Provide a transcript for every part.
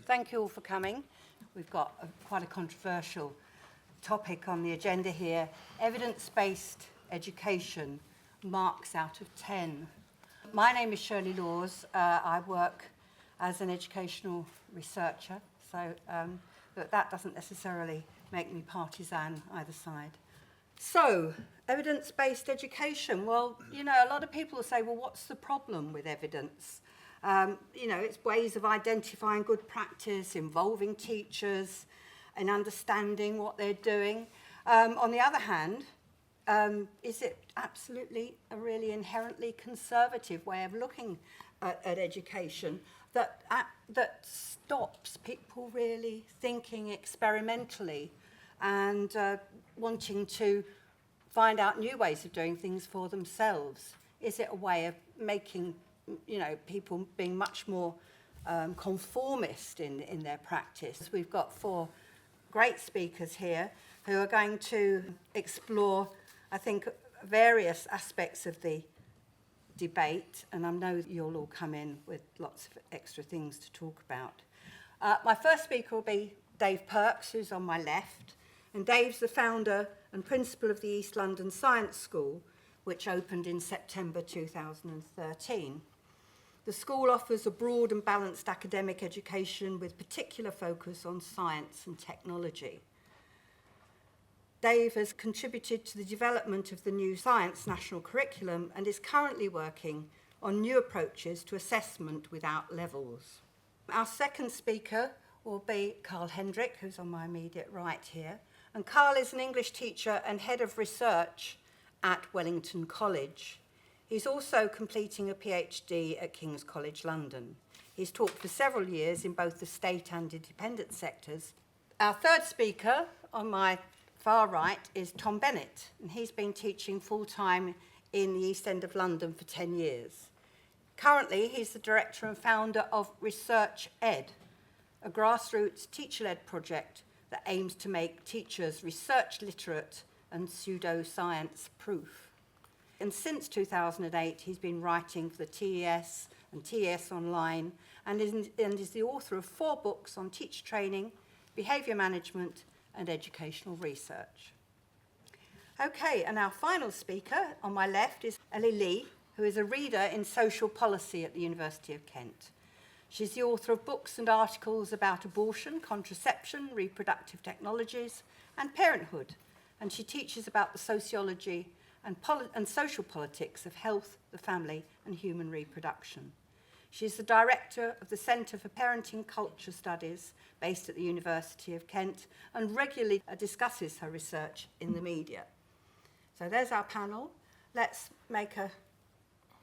Thank you all for coming. We've got quite a controversial topic on the agenda here. Evidence-based education, marks out of 10. My name is Shirley Laws. I work as an educational researcher, so but that doesn't necessarily make me partisan either side. So, evidence-based education. Well, you know, a lot of people will say, well, what's the problem with evidence? You know, it's ways of identifying good practice, involving teachers and understanding what they're doing. On the other hand, is it absolutely a really inherently conservative way of looking at education that stops people really thinking experimentally and wanting to find out new ways of doing things for themselves? Is it a way of making, you know, people being much more conformist in their practice? We've got 4 great speakers here who are going to explore, I think, various aspects of the debate, and I know you'll all come in with lots of extra things to talk about. My first speaker will be Dave Perks, who's on my left, and Dave's the founder and principal of the East London Science School, which opened in September 2013. The school offers a broad and balanced academic education with particular focus on science and technology. Dave has contributed to the development of the new Science National Curriculum and is currently working on new approaches to assessment without levels. Our second speaker will be Carl Hendrick, who's on my immediate right here. And Carl is an English teacher and head of research at Wellington College. He's also completing a PhD at King's College London. He's taught for several years in both the state and independent sectors. Our third speaker on my far right is Tom Bennett, and he's been teaching full-time in the East End of London for 10 years. Currently, he's the director and founder of Research Ed, a grassroots teacher-led project that aims to make teachers research literate and pseudoscience proof. And since 2008, he's been writing for the TES and TES Online and is the author of 4 books on teacher training, behaviour management and educational research. Okay, and our final speaker on my left is Ellie Lee, who is a reader in social policy at the University of Kent. She's the author of books and articles about abortion, contraception, reproductive technologies, and parenthood. And she teaches about the sociology and social politics of health, the family, and human reproduction. She's the director of the Centre for Parenting Culture Studies, based at the University of Kent, and regularly discusses her research in the media. So there's our panel. Let's make a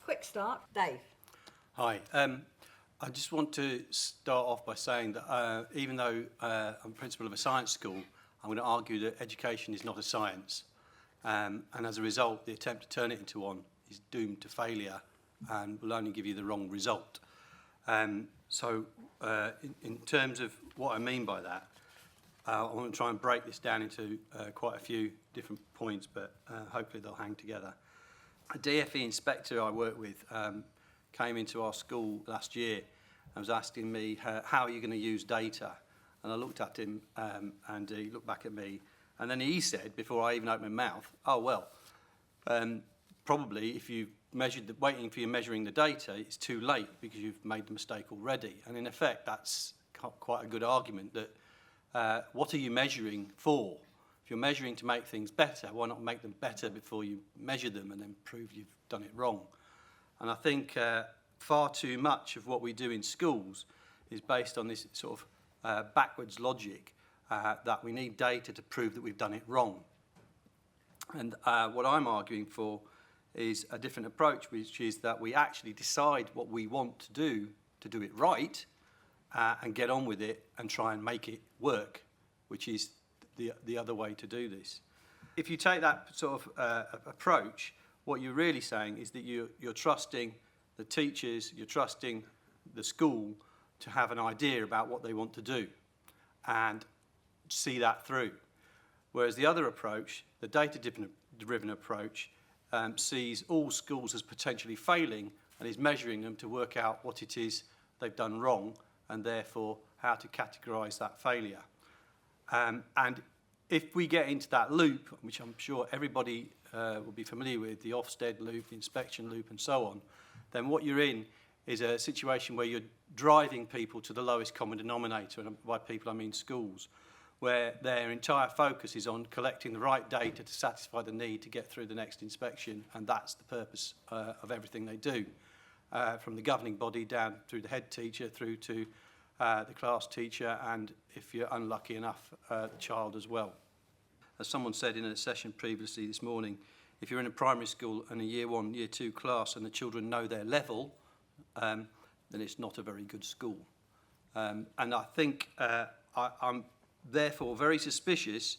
quick start. Dave. Hi. I just want to start off by saying that even though I'm principal of a science school, I'm going to argue that education is not a science. And as a result, the attempt to turn it into one is doomed to failure and will only give you the wrong result. So in terms of what I mean by that, I want to try and break this down into quite a few different points, but hopefully they'll hang together. A DFE inspector I work with came into our school last year and was asking me, how are you going to use data? And I looked at him and he looked back at me, and then he said, before I even opened my mouth, oh, well, probably if you measured waiting for you measuring the data, it's too late because you've made the mistake already. And in effect, that's quite a good argument that what are you measuring for? If you're measuring to make things better, why not make them better before you measure them and then prove you've done it wrong? And I think far too much of what we do in schools is based on this sort of backwards logic that we need data to prove that we've done it wrong. And what I'm arguing for is a different approach, which is that we actually decide what we want to do it right, and get on with it and try and make it work, which is the other way to do this. If you take that sort of approach, what you're really saying is that you're trusting the teachers, you're trusting the school to have an idea about what they want to do and see that through. Whereas the other approach, the data-driven approach, sees all schools as potentially failing and is measuring them to work out what it is they've done wrong and therefore how to categorise that failure. And if we get into that loop, which I'm sure everybody will be familiar with, the Ofsted loop, the inspection loop and so on, then what you're in is a situation where you're driving people to the lowest common denominator, and by people I mean schools, where their entire focus is on collecting the right data to satisfy the need to get through the next inspection, and that's the purpose of everything they do, from the governing body down through the head teacher, through to the class teacher, and if you're unlucky enough, the child as well. As someone said in a session previously this morning, if you're in a primary school and a year 1, year 2 class and the children know their level, then it's not a very good school. And I think I'm therefore very suspicious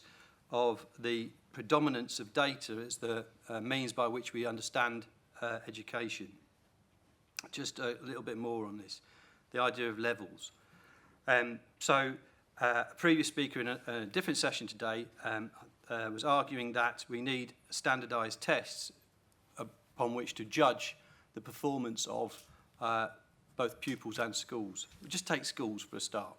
of the predominance of data as the means by which we understand education. Just a little bit more on this, the idea of levels. A previous speaker in a different session today was arguing that we need standardised tests upon which to judge the performance of both pupils and schools. We'll just take schools for a start.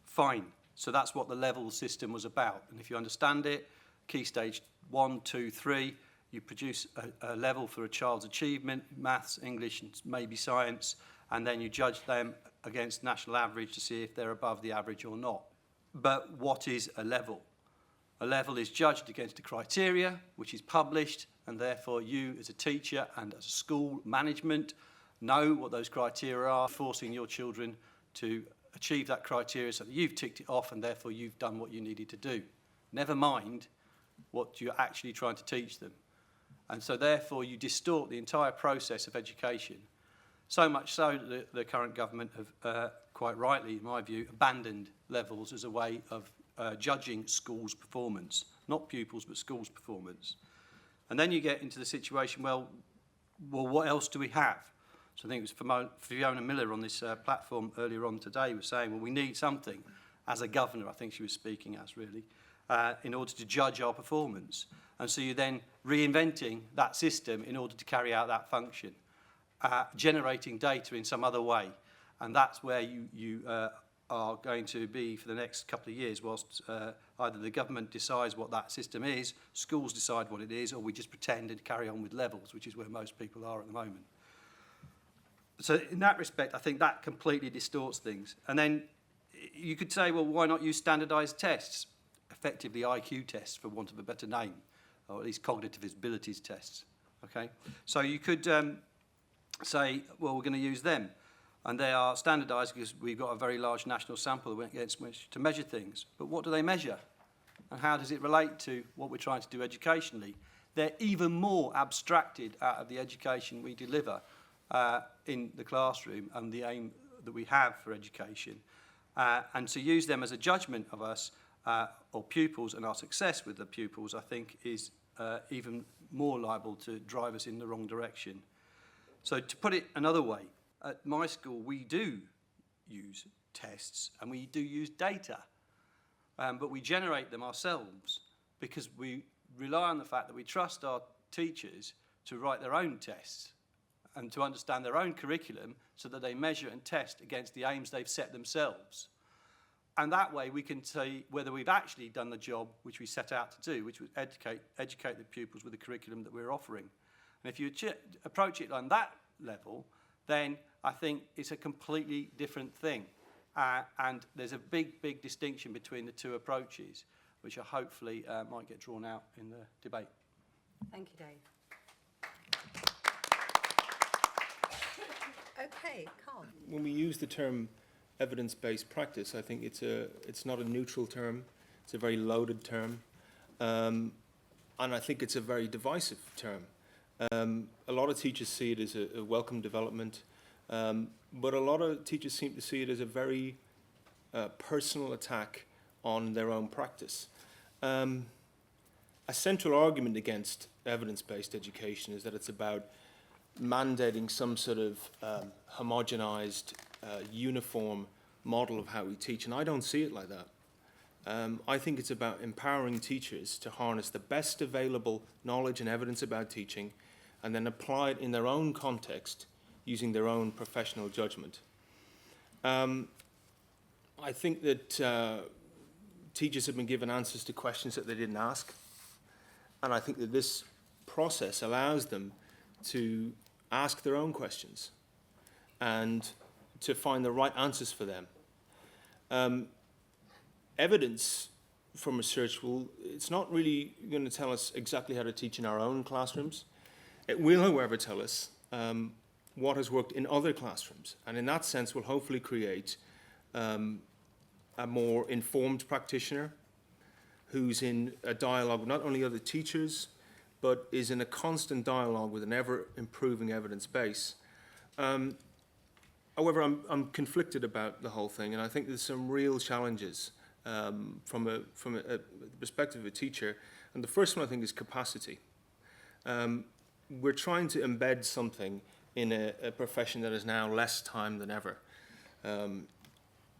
Fine. So that's what the level system was about. And if you understand it, key stage 1, 2, 3, you produce a level for a child's achievement, maths, English, and maybe science, and then you judge them against national average to see if they're above the average or not. But what is a level? A level is judged against a criteria, which is published, and therefore you as a teacher and as a school management know what those criteria are, forcing your children to achieve that criteria so that you've ticked it off and therefore you've done what you needed to do. Never mind what you're actually trying to teach them. And so therefore you distort the entire process of education. So much so that the current government have, quite rightly in my view, abandoned levels as a way of judging schools' performance. Not pupils, but schools' performance. And then you get into the situation, well, what else do we have? So I think it was Fiona Miller on this platform earlier on today was saying, well, we need something as a governor, I think she was speaking as really, in order to judge our performance. And so you're then reinventing that system in order to carry out that function, generating data in some other way. And that's where you are going to be for the next couple of years, whilst either the government decides what that system is, schools decide what it is, or we just pretend and carry on with levels, which is where most people are at the moment. So in that respect, I think that completely distorts things. And then you could say, well, why not use standardised tests? Effectively IQ tests, for want of a better name, or at least cognitive abilities tests. Okay, so you could say, well, we're going to use them. And they are standardised because we've got a very large national sample against which to measure things. But what do they measure? And how does it relate to what we're trying to do educationally? They're even more abstracted out of the education we deliver in the classroom and the aim that we have for education. And to use them as a judgment of us or pupils and our success with the pupils, I think, is even more liable to drive us in the wrong direction. So to put it another way, at my school, we do use tests and we do use data, but we generate them ourselves because we rely on the fact that we trust our teachers to write their own tests and to understand their own curriculum so that they measure and test against the aims they've set themselves. And that way we can see whether we've actually done the job which we set out to do, which was educate the pupils with the curriculum that we're offering. And if you approach it on that level, then I think it's a completely different thing. And there's a big, big distinction between the two approaches, which I hopefully might get drawn out in the debate. Thank you, Dave. Okay, Carl. When we use the term evidence-based practice, I think it's not a neutral term. It's a very loaded term. And I think it's a very divisive term. A lot of teachers see it as a welcome development, but a lot of teachers seem to see it as a very personal attack on their own practice. A central argument against evidence-based education is that it's about mandating some sort of homogenized, uniform model of how we teach, and I don't see it like that. I think it's about empowering teachers to harness the best available knowledge and evidence about teaching and then apply it in their own context using their own professional judgment. I think that teachers have been given answers to questions that they didn't ask. And I think that this process allows them to ask their own questions and to find the right answers for them. Evidence from research it's not really going to tell us exactly how to teach in our own classrooms. It will, however, tell us what has worked in other classrooms. And in that sense, will hopefully create a more informed practitioner who's in a dialogue with not only other teachers, but is in a constant dialogue with an ever-improving evidence base. However, I'm conflicted about the whole thing, and I think there's some real challenges from a perspective of a teacher. And the first one, I think, is capacity. We're trying to embed something in a profession that is now less time than ever.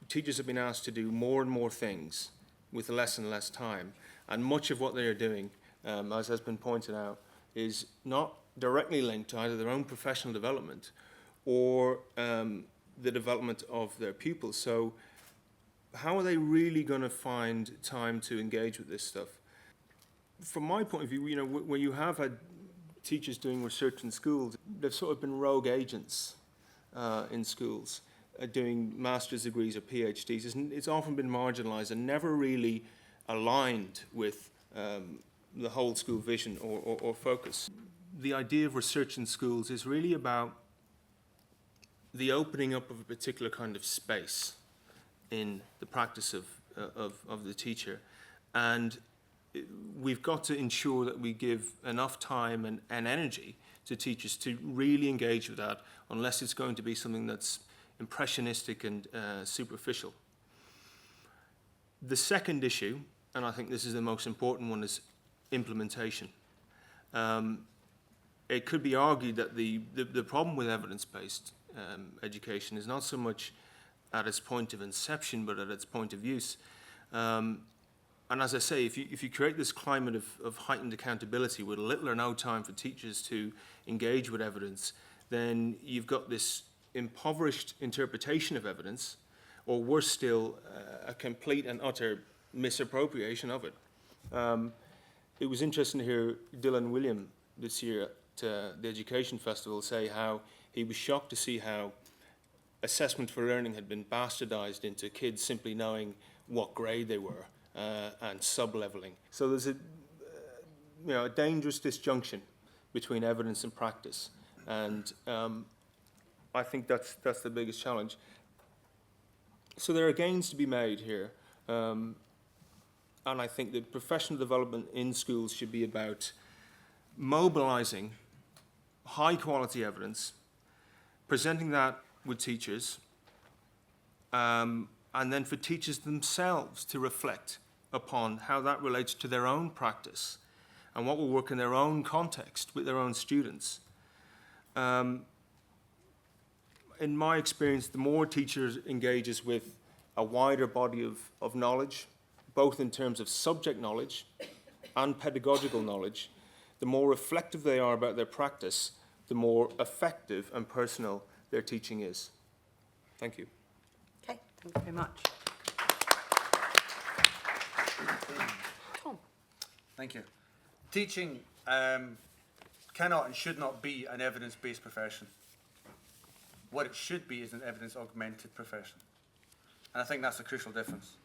Teachers have been asked to do more and more things with less and less time, and much of what they are doing, as has been pointed out, is not directly linked to either their own professional development or the development of their pupils. So how are they really going to find time to engage with this stuff? From my point of view, you know, when you have had teachers doing research in schools, they've sort of been rogue agents in schools, doing master's degrees or PhDs. It's often been marginalized and never really aligned with the whole school vision or focus. The idea of research in schools is really about the opening up of a particular kind of space in the practice of the teacher. And we've got to ensure that we give enough time and energy to teachers to really engage with that, unless it's going to be something that's impressionistic and superficial. The second issue, and I think this is the most important one, is implementation. It could be argued that the problem with evidence-based education is not so much at its point of inception, but at its point of use. And as I say, if you create this climate of heightened accountability with little or no time for teachers to engage with evidence, then you've got this impoverished interpretation of evidence, or worse still, a complete and utter misappropriation of it. It was interesting to hear Dylan William this year at the Education Festival say how he was shocked to see how assessment for learning had been bastardized into kids simply knowing what grade they were and sub-leveling. So there's a dangerous disjunction between evidence and practice, and I think that's the biggest challenge. So there are gains to be made here, and I think that professional development in schools should be about mobilizing high-quality evidence, presenting that with teachers, and then for teachers themselves to reflect upon how that relates to their own practice and what will work in their own context with their own students. In my experience, the more teachers engages with a wider body of knowledge, both in terms of subject knowledge and pedagogical knowledge, the more reflective they are about their practice, the more effective and personal their teaching is. Thank you. Okay, thank you very much. Tom. Thank you. Teaching cannot and should not be an evidence-based profession. What it should be is an evidence-augmented profession. And I think that's a crucial difference.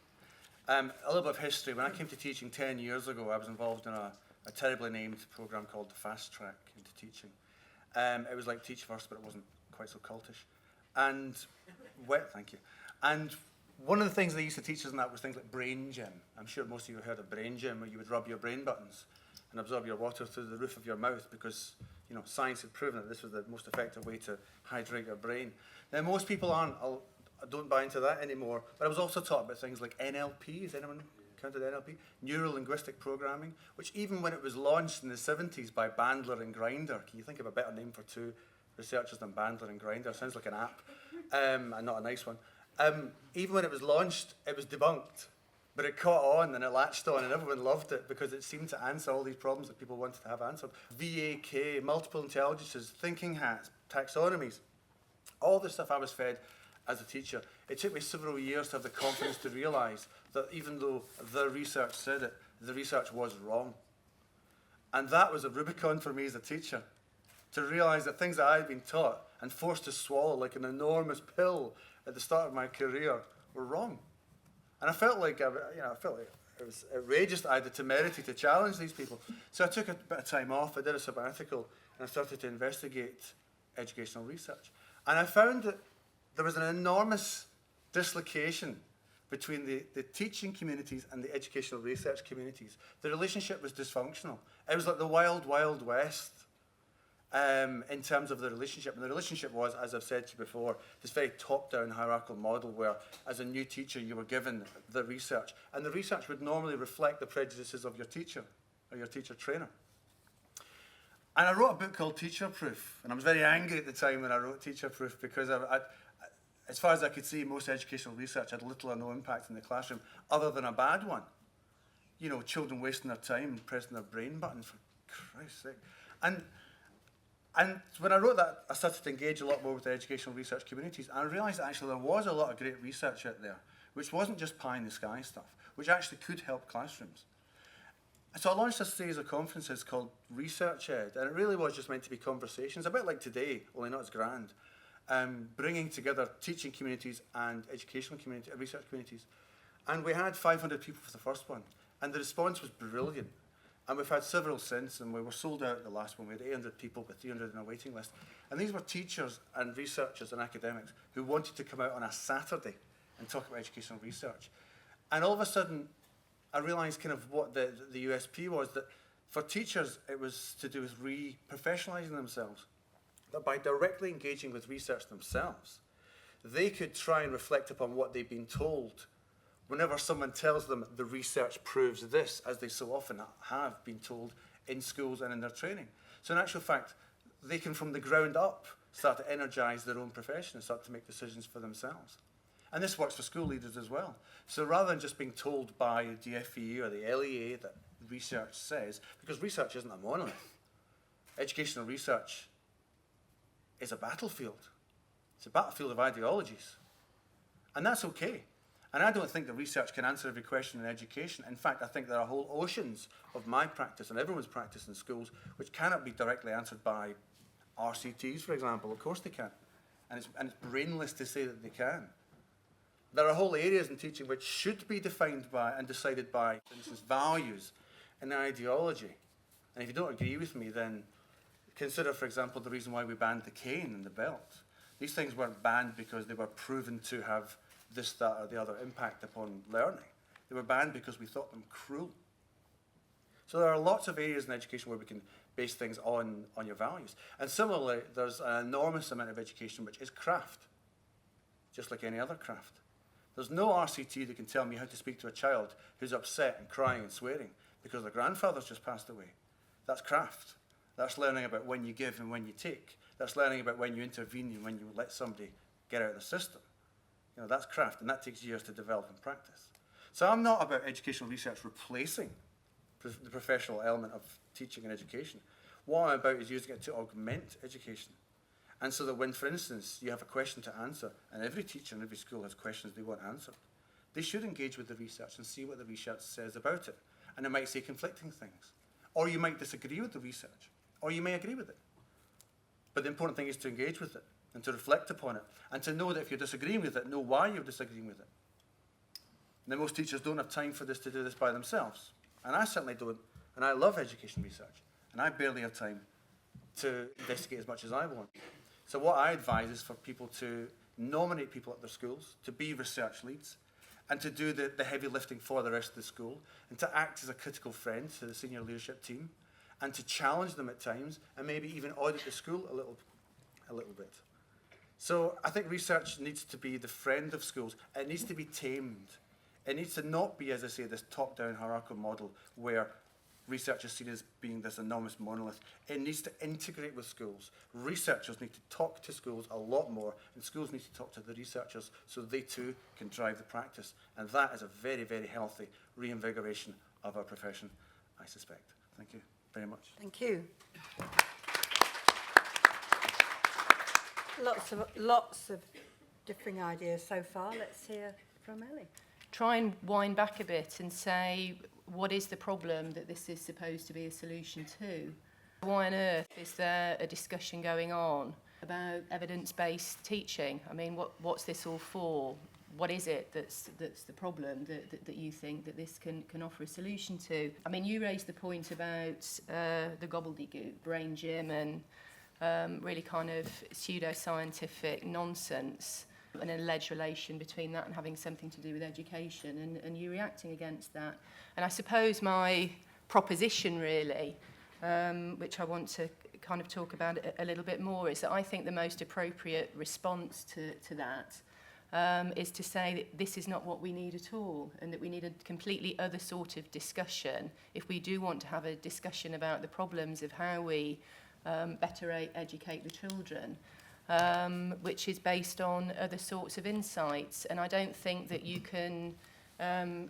A little bit of history. When I came to teaching 10 years ago, I was involved in a terribly named program called the Fast Track into Teaching. It was like Teach First, but it wasn't quite so cultish. And, thank you. And one of the things they used to teach us in that was things like brain gym. I'm sure most of you have heard of brain gym, where you would rub your brain buttons and absorb your water through the roof of your mouth, because science had proven that this was the most effective way to hydrate your brain. Now, most people don't buy into that anymore, but I was also taught about things like NLP. Has anyone counted NLP? Neuro-linguistic programming, which even when it was launched in the 70s by Bandler and Grinder, can you think of a better name for two researchers than Bandler and Grinder? Sounds like an app, and not a nice one. Even when it was launched, it was debunked. But it caught on and it latched on and everyone loved it because it seemed to answer all these problems that people wanted to have answered. VAK, multiple intelligences, thinking hats, taxonomies, all the stuff I was fed as a teacher, it took me several years to have the confidence to realise that even though the research said it, the research was wrong. And that was a Rubicon for me as a teacher, to realise that things that I had been taught and forced to swallow like an enormous pill at the start of my career were wrong. And I felt like, it was outrageous that I had the temerity to challenge these people. So I took a bit of time off, I did a sabbatical, and I started to investigate educational research. And I found that there was an enormous dislocation between the teaching communities and the educational research communities. The relationship was dysfunctional. It was like the wild, wild west in terms of the relationship. And the relationship was, as I've said to you before, this very top-down hierarchical model where, as a new teacher, you were given the research. And the research would normally reflect the prejudices of your teacher or your teacher trainer. And I wrote a book called Teacher Proof. And I was very angry at the time when I wrote Teacher Proof because as far as I could see, most educational research had little or no impact in the classroom other than a bad one. You know, children wasting their time pressing their brain button, for Christ's sake. And when I wrote that, I started to engage a lot more with the educational research communities, and I realised that actually there was a lot of great research out there, which wasn't just pie-in-the-sky stuff, which actually could help classrooms. So I launched a series of conferences called Research Ed, and it really was just meant to be conversations, a bit like today, only not as grand, bringing together teaching communities and educational community, research communities. And we had 500 people for the first one, and the response was brilliant. And we've had several since, and we were sold out at the last one. We had 800 people with 300 on a waiting list. And these were teachers and researchers and academics who wanted to come out on a Saturday and talk about educational research. And all of a sudden, I realised kind of what the USP was, that for teachers, it was to do with re-professionalising themselves. That by directly engaging with research themselves, they could try and reflect upon what they've been told whenever someone tells them the research proves this, as they so often have been told in schools and in their training. So in actual fact, they can from the ground up start to energise their own profession and start to make decisions for themselves. And this works for school leaders as well. So rather than just being told by the DFE or the LEA that research says, because research isn't a monolith, educational research is a battlefield. It's a battlefield of ideologies. And that's okay. And I don't think that research can answer every question in education. In fact, I think there are whole oceans of my practice and everyone's practice in schools which cannot be directly answered by RCTs, for example. Of course they can. And it's brainless to say that they can. There are whole areas in teaching which should be defined by and decided by, for instance, values and ideology. And if you don't agree with me, then consider, for example, the reason why we banned the cane and the belt. These things weren't banned because they were proven to have this, that, or the other impact upon learning. They were banned because we thought them cruel. So there are lots of areas in education where we can base things on your values. And similarly, there's an enormous amount of education which is craft, just like any other craft. There's no RCT that can tell me how to speak to a child who's upset and crying and swearing because their grandfather's just passed away. That's craft. That's learning about when you give and when you take. That's learning about when you intervene and when you let somebody get out of the system. You know, that's craft, and that takes years to develop and practice. So I'm not about educational research replacing the professional element of teaching and education. What I'm about is using it to augment education. And so that when, for instance, you have a question to answer, and every teacher in every school has questions they want answered, they should engage with the research and see what the research says about it. And it might say conflicting things. Or you might disagree with the research, or you may agree with it. But the important thing is to engage with it and to reflect upon it, and to know that if you're disagreeing with it, know why you're disagreeing with it. Now, most teachers don't have time for this to do this by themselves, and I certainly don't, and I love education research, and I barely have time to investigate as much as I want. So what I advise is for people to nominate people at their schools, to be research leads, and to do the heavy lifting for the rest of the school, and to act as a critical friend to the senior leadership team, and to challenge them at times, and maybe even audit the school a little bit. So I think research needs to be the friend of schools. It needs to be tamed. It needs to not be, as I say, this top-down hierarchical model where research is seen as being this enormous monolith. It needs to integrate with schools. Researchers need to talk to schools a lot more, and schools need to talk to the researchers so they too can drive the practice. And that is a very, very healthy reinvigoration of our profession, I suspect. Thank you very much. Thank you. Lots of differing ideas so far. Let's hear from Ellie. Try and wind back a bit and say, what is the problem that this is supposed to be a solution to? Why on earth is there a discussion going on about evidence-based teaching? I mean, what's this all for? What is it that's the problem that you think that this can offer a solution to? I mean, you raised the point about the gobbledygook, brain gym, and really kind of pseudo-scientific nonsense, and an alleged relation between that and having something to do with education, and you reacting against that. And I suppose my proposition really, which I want to kind of talk about a little bit more, is that I think the most appropriate response to that is to say that this is not what we need at all, and that we need a completely other sort of discussion if we do want to have a discussion about the problems of how we better educate the children, which is based on other sorts of insights. And I don't think that you can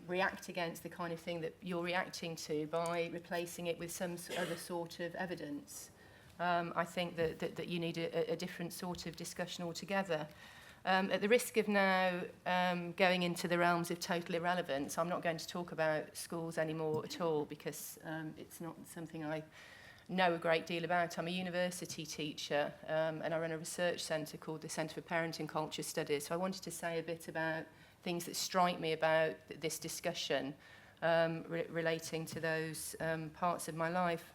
react against the kind of thing that you're reacting to by replacing it with some other sort of evidence. I think that you need a different sort of discussion altogether. At the risk of now going into the realms of total irrelevance, I'm not going to talk about schools anymore at all, because it's not something I know a great deal about. I'm a university teacher, and I run a research centre called the Centre for Parenting Culture Studies. So I wanted to say a bit about things that strike me about this discussion relating to those parts of my life.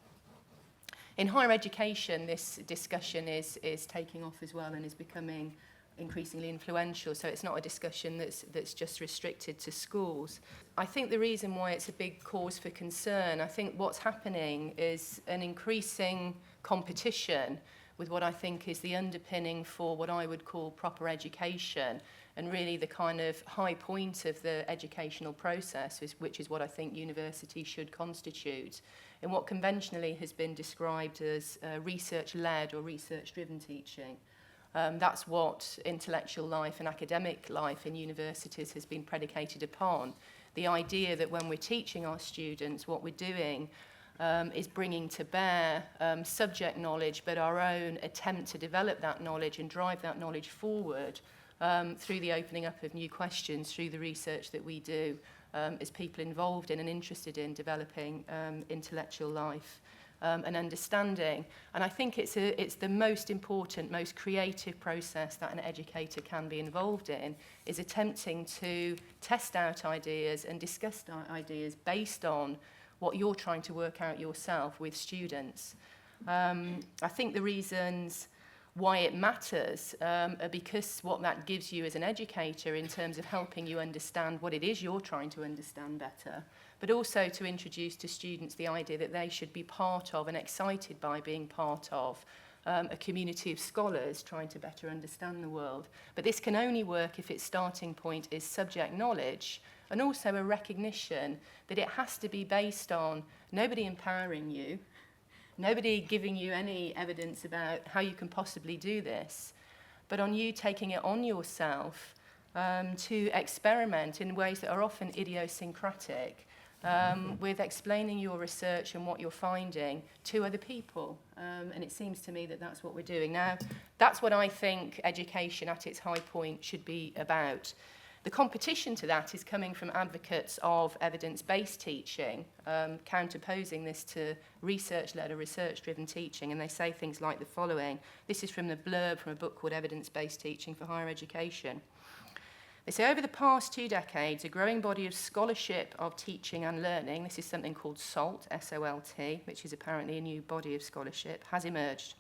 In higher education, this discussion is taking off as well and is becoming increasingly influential, so it's not a discussion that's just restricted to schools. I think the reason why it's a big cause for concern, I think what's happening is an increasing competition with what I think is the underpinning for what I would call proper education, and really the kind of high point of the educational process, which is what I think university should constitute, in what conventionally has been described as research-led or research-driven teaching. That's what intellectual life and academic life in universities has been predicated upon. The idea that when we're teaching our students, what we're doing is bringing to bear subject knowledge, but our own attempt to develop that knowledge and drive that knowledge forward through the opening up of new questions, through the research that we do as people involved in and interested in developing intellectual life. And understanding. And I think it's the most important, most creative process that an educator can be involved in, is attempting to test out ideas and discuss ideas based on what you're trying to work out yourself with students. I think the reasons why it matters are because what that gives you as an educator in terms of helping you understand what it is you're trying to understand better, but also to introduce to students the idea that they should be part of and excited by being part of a community of scholars trying to better understand the world. But this can only work if its starting point is subject knowledge, and also a recognition that it has to be based on nobody empowering you, nobody giving you any evidence about how you can possibly do this, but on you taking it on yourself to experiment in ways that are often idiosyncratic, with explaining your research and what you're finding to other people. And it seems to me that that's what we're doing. Now, that's what I think education at its high point should be about. The competition to that is coming from advocates of evidence-based teaching, counterposing this to research-led or research-driven teaching, and they say things like the following. This is from the blurb from a book called Evidence-Based Teaching for Higher Education. They say, over the past 2 decades, a growing body of scholarship of teaching and learning, this is something called SALT, S-O-L-T, which is apparently a new body of scholarship, has emerged.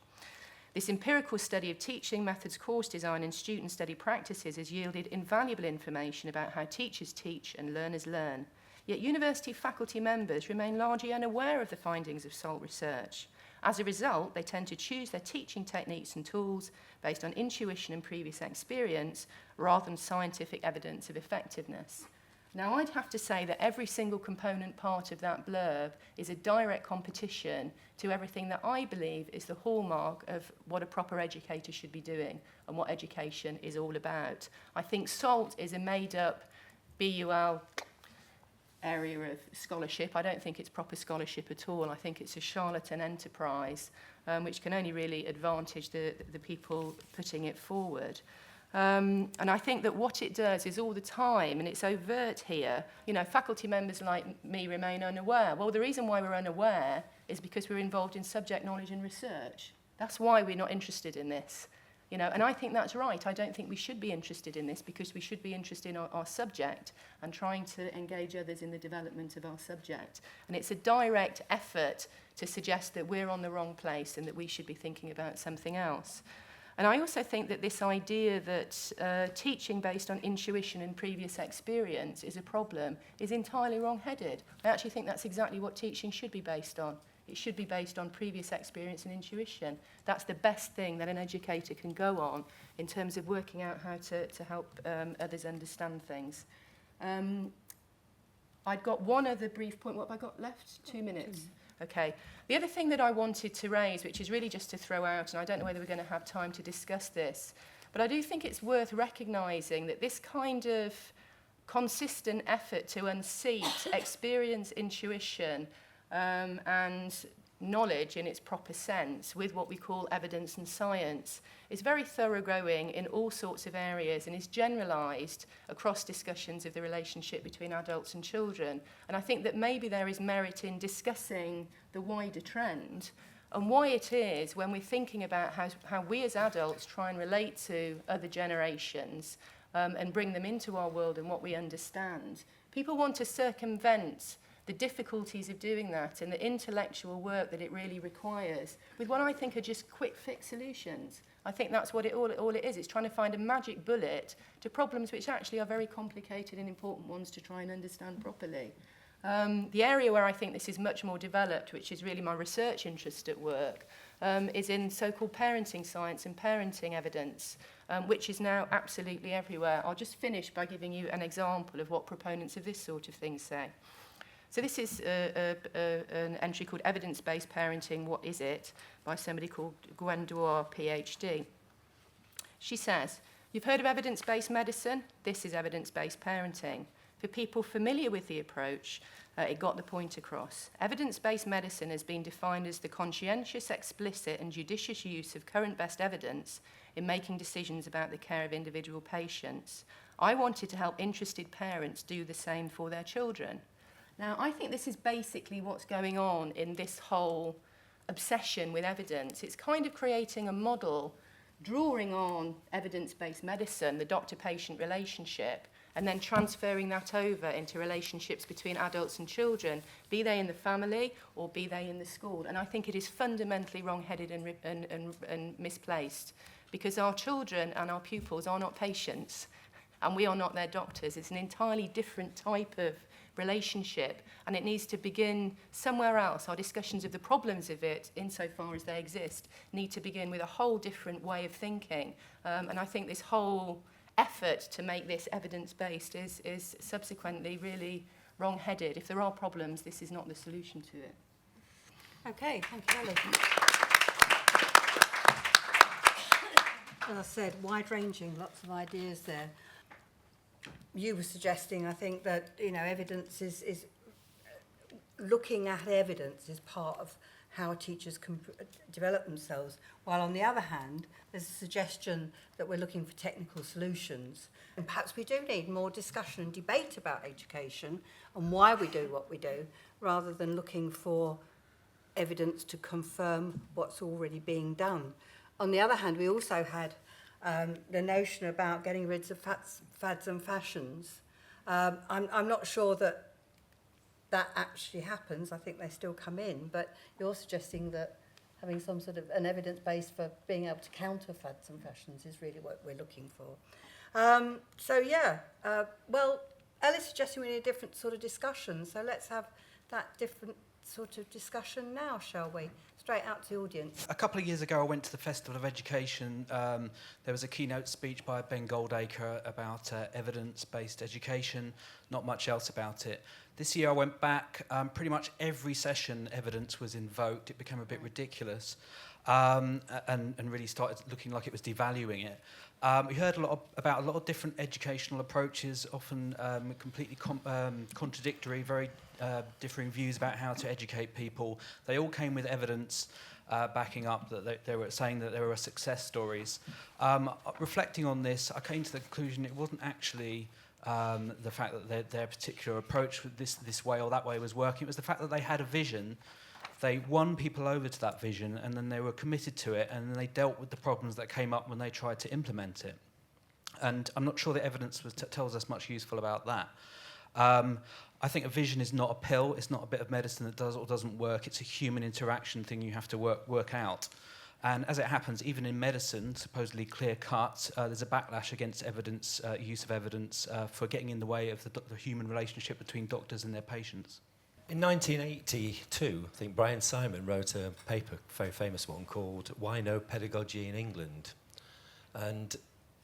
This empirical study of teaching methods, course design, and student study practices has yielded invaluable information about how teachers teach and learners learn. Yet university faculty members remain largely unaware of the findings of SALT research. As a result, they tend to choose their teaching techniques and tools based on intuition and previous experience rather than scientific evidence of effectiveness. Now, I'd have to say that every single component part of that blurb is a direct competition to everything that I believe is the hallmark of what a proper educator should be doing and what education is all about. I think SALT is a made-up BUL area of scholarship. I don't think it's proper scholarship at all. I think it's a charlatan enterprise, which can only really advantage the people putting it forward. And I think that what it does is all the time, and it's overt here, you know, faculty members like me remain unaware. Well, the reason why we're unaware is because we're involved in subject knowledge and research. That's why we're not interested in this. You know, and I think that's right. I don't think we should be interested in this because we should be interested in our subject and trying to engage others in the development of our subject. And it's a direct effort to suggest that we're on the wrong place and that we should be thinking about something else. And I also think that this idea that teaching based on intuition and previous experience is a problem is entirely wrong-headed. I actually think that's exactly what teaching should be based on. It should be based on previous experience and intuition. That's the best thing that an educator can go on in terms of working out how to help others understand things. I'd got one other brief point. What have I got left? 2 minutes. Okay. The other thing that I wanted to raise, which is really just to throw out, and I don't know whether we're going to have time to discuss this, but I do think it's worth recognising that this kind of consistent effort to unseat experience, intuition, and knowledge in its proper sense with what we call evidence and science is very thoroughgoing in all sorts of areas and is generalised across discussions of the relationship between adults and children. And I think that maybe there is merit in discussing the wider trend and why it is when we're thinking about how we as adults try and relate to other generations and bring them into our world and what we understand. People want to circumvent the difficulties of doing that and the intellectual work that it really requires with what I think are just quick fix solutions. I think that's what all it is. It's trying to find a magic bullet to problems which actually are very complicated and important ones to try and understand properly. The area where I think this is much more developed, which is really my research interest at work, is in so-called parenting science and parenting evidence, which is now absolutely everywhere. I'll just finish by giving you an example of what proponents of this sort of thing say. So this is an entry called Evidence-Based Parenting, What Is It? By somebody called Gwen Dwyer, PhD. She says, you've heard of evidence-based medicine? This is evidence-based parenting. For people familiar with the approach, it got the point across. Evidence-based medicine has been defined as the conscientious, explicit and judicious use of current best evidence in making decisions about the care of individual patients. I wanted to help interested parents do the same for their children. Now, I think this is basically what's going on in this whole obsession with evidence. It's kind of creating a model, drawing on evidence-based medicine, the doctor-patient relationship, and then transferring that over into relationships between adults and children, be they in the family or be they in the school. And I think it is fundamentally wrong-headed and misplaced, because our children and our pupils are not patients, and we are not their doctors. It's an entirely different type of relationship, and it needs to begin somewhere else. Our discussions of the problems of it, insofar as they exist, need to begin with a whole different way of thinking. And I think this whole effort to make this evidence-based is subsequently really wrong-headed. If there are problems, this is not the solution to it. Okay, thank you, Ellie. As I said, wide-ranging, lots of ideas there. You were suggesting, I think, that, you know, evidence is looking at evidence is part of how teachers can develop themselves, while on the other hand, there's a suggestion that we're looking for technical solutions. And perhaps we do need more discussion and debate about education and why we do what we do, rather than looking for evidence to confirm what's already being done. On the other hand, we also had the notion about getting rid of fads and fashions. I'm not sure that actually happens. I think they still come in, but you're suggesting that having some sort of an evidence base for being able to counter fads and fashions is really what we're looking for. Well, Ellie's suggesting we need a different sort of discussion, so let's have that different sort of discussion now, shall we? Straight out to the audience. A couple of years ago, I went to the Festival of Education. There was a keynote speech by Ben Goldacre about evidence-based education, not much else about it. This year I went back, pretty much every session evidence was invoked. It became a bit ridiculous and really started looking like it was devaluing it. We heard about a lot of different educational approaches, often completely contradictory, very differing views about how to educate people. They all came with evidence. backing up that they were saying that there were success stories. Reflecting on this, I came to the conclusion it wasn't actually the fact that their particular approach with this way or that way was working. It was the fact that they had a vision. They won people over to that vision, and then they were committed to it, and then they dealt with the problems that came up when they tried to implement it. And I'm not sure the evidence tells us much useful about that. I think a vision is not a pill. It's not a bit of medicine that does or doesn't work. It's a human interaction thing you have to work out. And as it happens, even in medicine, supposedly clear-cut, there's a backlash against evidence, use of evidence, for getting in the way of the human relationship between doctors and their patients. In 1982, I think Brian Simon wrote a paper, a very famous one, called Why No Pedagogy in England? And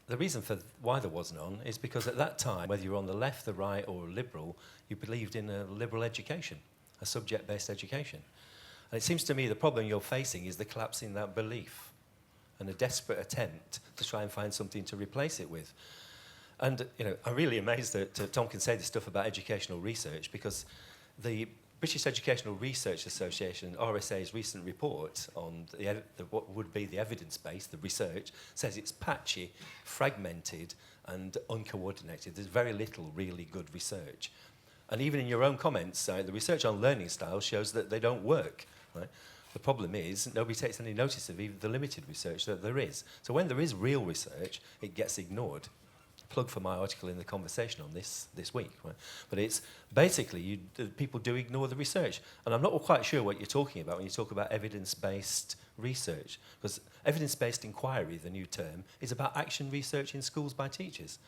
the reason for why there was none is because at that time, whether you're on the left, the right, or a liberal, you believed in a liberal education, a subject-based education. And it seems to me the problem you're facing is the collapse in that belief and a desperate attempt to try and find something to replace it with. And, you know, I'm really amazed that Tom can say this stuff about educational research, because the British Educational Research Association, RSA's recent report on what would be the evidence-based, the research, says it's patchy, fragmented, and uncoordinated. There's very little really good research. And even in your own comments, the research on learning styles shows that they don't work. Right? The problem is nobody takes any notice of even the limited research that there is. So when there is real research, it gets ignored. Plug for my article in the conversation on this week. Right? But it's basically, people do ignore the research. And I'm not quite sure what you're talking about when you talk about evidence-based research. Because evidence-based inquiry, the new term, is about action research in schools by teachers.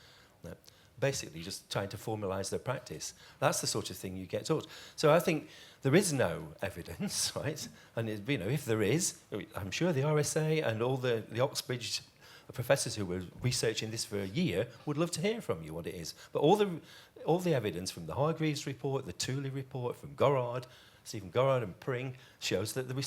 Right? Basically just trying to formalise their practice. That's the sort of thing you get taught. So I think there is no evidence, right? And you know, if there is, I'm sure the RSA and all the Oxbridge professors who were researching this for a year would love to hear from you what it is. But all the evidence from the Hargreaves report, the Tooley report, from Gorard, Stephen Gorard and Pring, shows that there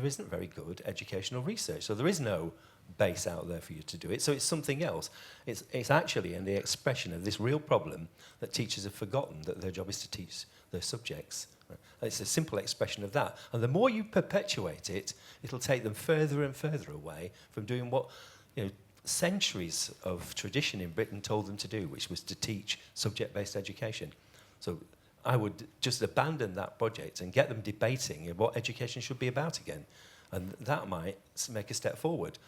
isn't very good educational research. So there is no base out there for you to do it. So it's something else. It's actually in the expression of this real problem that teachers have forgotten that their job is to teach their subjects. Right? It's a simple expression of that. And the more you perpetuate it, it'll take them further and further away from doing what, you know, centuries of tradition in Britain told them to do, which was to teach subject-based education. So I would just abandon that project and get them debating what education should be about again. And that might make a step forward.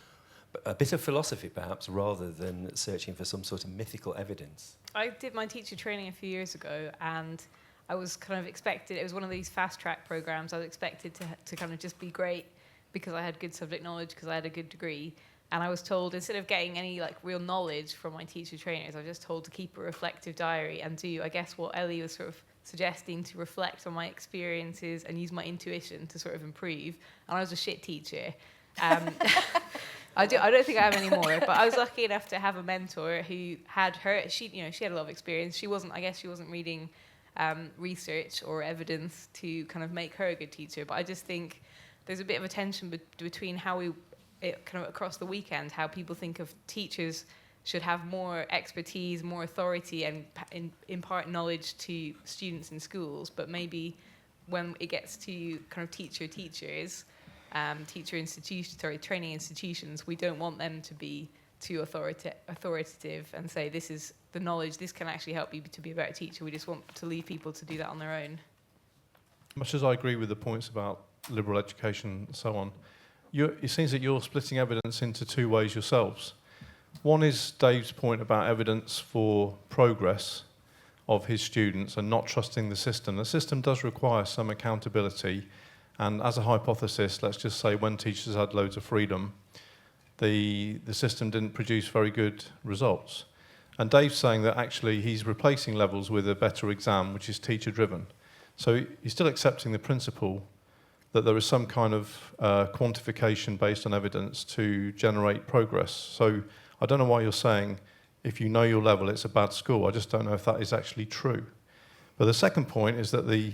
But a bit of philosophy, perhaps, rather than searching for some sort of mythical evidence. I did my teacher training a few years ago, and I was kind of expected, it was one of these fast-track programs, I was expected to kind of just be great because I had good subject knowledge, because I had a good degree. And I was told, instead of getting any like real knowledge from my teacher trainers, I was just told to keep a reflective diary and do, I guess, what Ellie was sort of suggesting, to reflect on my experiences and use my intuition to sort of improve. And I was a shit teacher. I don't think I have any more, but I was lucky enough to have a mentor who had she had a lot of experience. She wasn't reading research or evidence to kind of make her a good teacher. But I just think there's a bit of a tension between how kind of across the weekend, how people think of teachers should have more expertise, more authority, and impart knowledge to students in schools. But maybe when it gets to kind of teachers, training institutions, we don't want them to be too authoritative and say, this is the knowledge, this can actually help you to be a better teacher. We just want to leave people to do that on their own. Much as I agree with the points about liberal education and so on, it seems that you're splitting evidence into two ways yourselves. One is Dave's point about evidence for progress of his students and not trusting the system. The system does require some accountability, and as a hypothesis, let's just say when teachers had loads of freedom, the system didn't produce very good results. And Dave's saying that actually he's replacing levels with a better exam, which is teacher-driven. So he's still accepting the principle that there is some kind of quantification based on evidence to generate progress. So I don't know why you're saying if you know your level, it's a bad school. I just don't know if that is actually true. But the second point is that the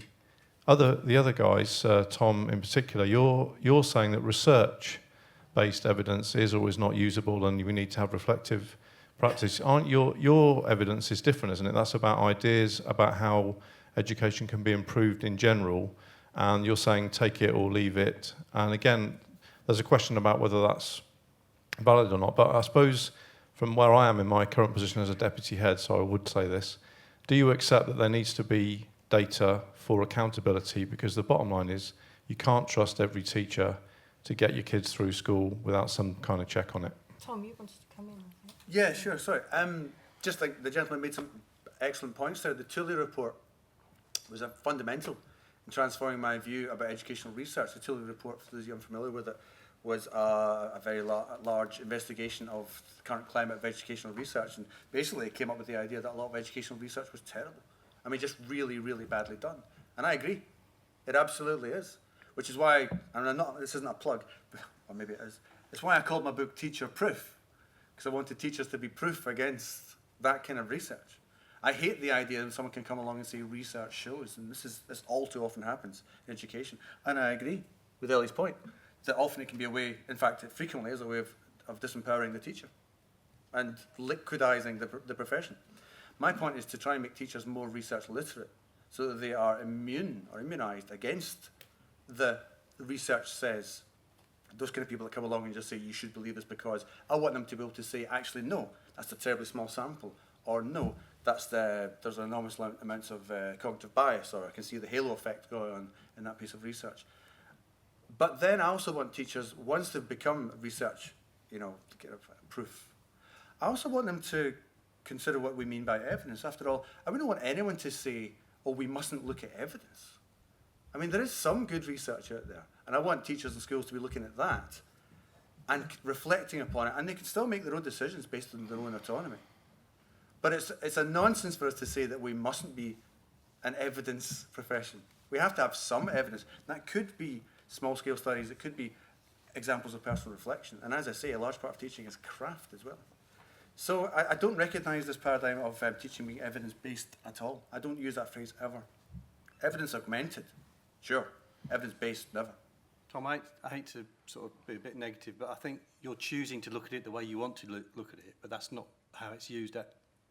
other guys, Tom in particular, you're saying that research-based evidence is or is not usable, and we need to have reflective practice. Aren't your evidence is different, isn't it? That's about ideas about how education can be improved in general. And you're saying take it or leave it. And again, there's a question about whether that's valid or not. But I suppose from where I am in my current position as a deputy head, so I would say this, do you accept that there needs to be data for accountability? Because the bottom line is you can't trust every teacher to get your kids through school without some kind of check on it. Tom, you wanted to come in, I think. Yeah, sure, sorry. Just like the gentleman made some excellent points there, the Tully report was fundamental in transforming my view about educational research. The Tully report, for those of you unfamiliar with it, was a very large investigation of the current climate of educational research, and basically it came up with the idea that a lot of educational research was terrible. I mean, just really, really badly done. And I agree. It absolutely is. Which is why, and this isn't a plug, or maybe it is, it's why I called my book Teacher Proof, because I wanted teachers to be proof against that kind of research. I hate the idea that someone can come along and say research shows, and this all too often happens in education. And I agree with Ellie's point, that often it can be a way, in fact it frequently is a way of disempowering the teacher and liquidizing the profession. My point is to try and make teachers more research literate so that they are immune or immunized against the research says. Those kind of people that come along and just say you should believe this, because I want them to be able to say, actually no, that's a terribly small sample, or no, there's enormous amounts of cognitive bias, or I can see the halo effect going on in that piece of research. But then I also want teachers, once they've become research, proof, I also want them to consider what we mean by evidence. After all, I wouldn't want anyone to say, oh, we mustn't look at evidence. I mean, there is some good research out there, and I want teachers and schools to be looking at that and reflecting upon it, and they can still make their own decisions based on their own autonomy. But it's a nonsense for us to say that we mustn't be an evidence profession. We have to have some evidence. And that could be small-scale studies, it could be examples of personal reflection. And as I say, a large part of teaching is craft as well. So I don't recognise this paradigm of teaching being evidence-based at all. I don't use that phrase ever. Evidence-augmented, sure. Evidence-based, never. Tom, I hate to sort of be a bit negative, but I think you're choosing to look at it the way you want to look at it, but that's not how it's used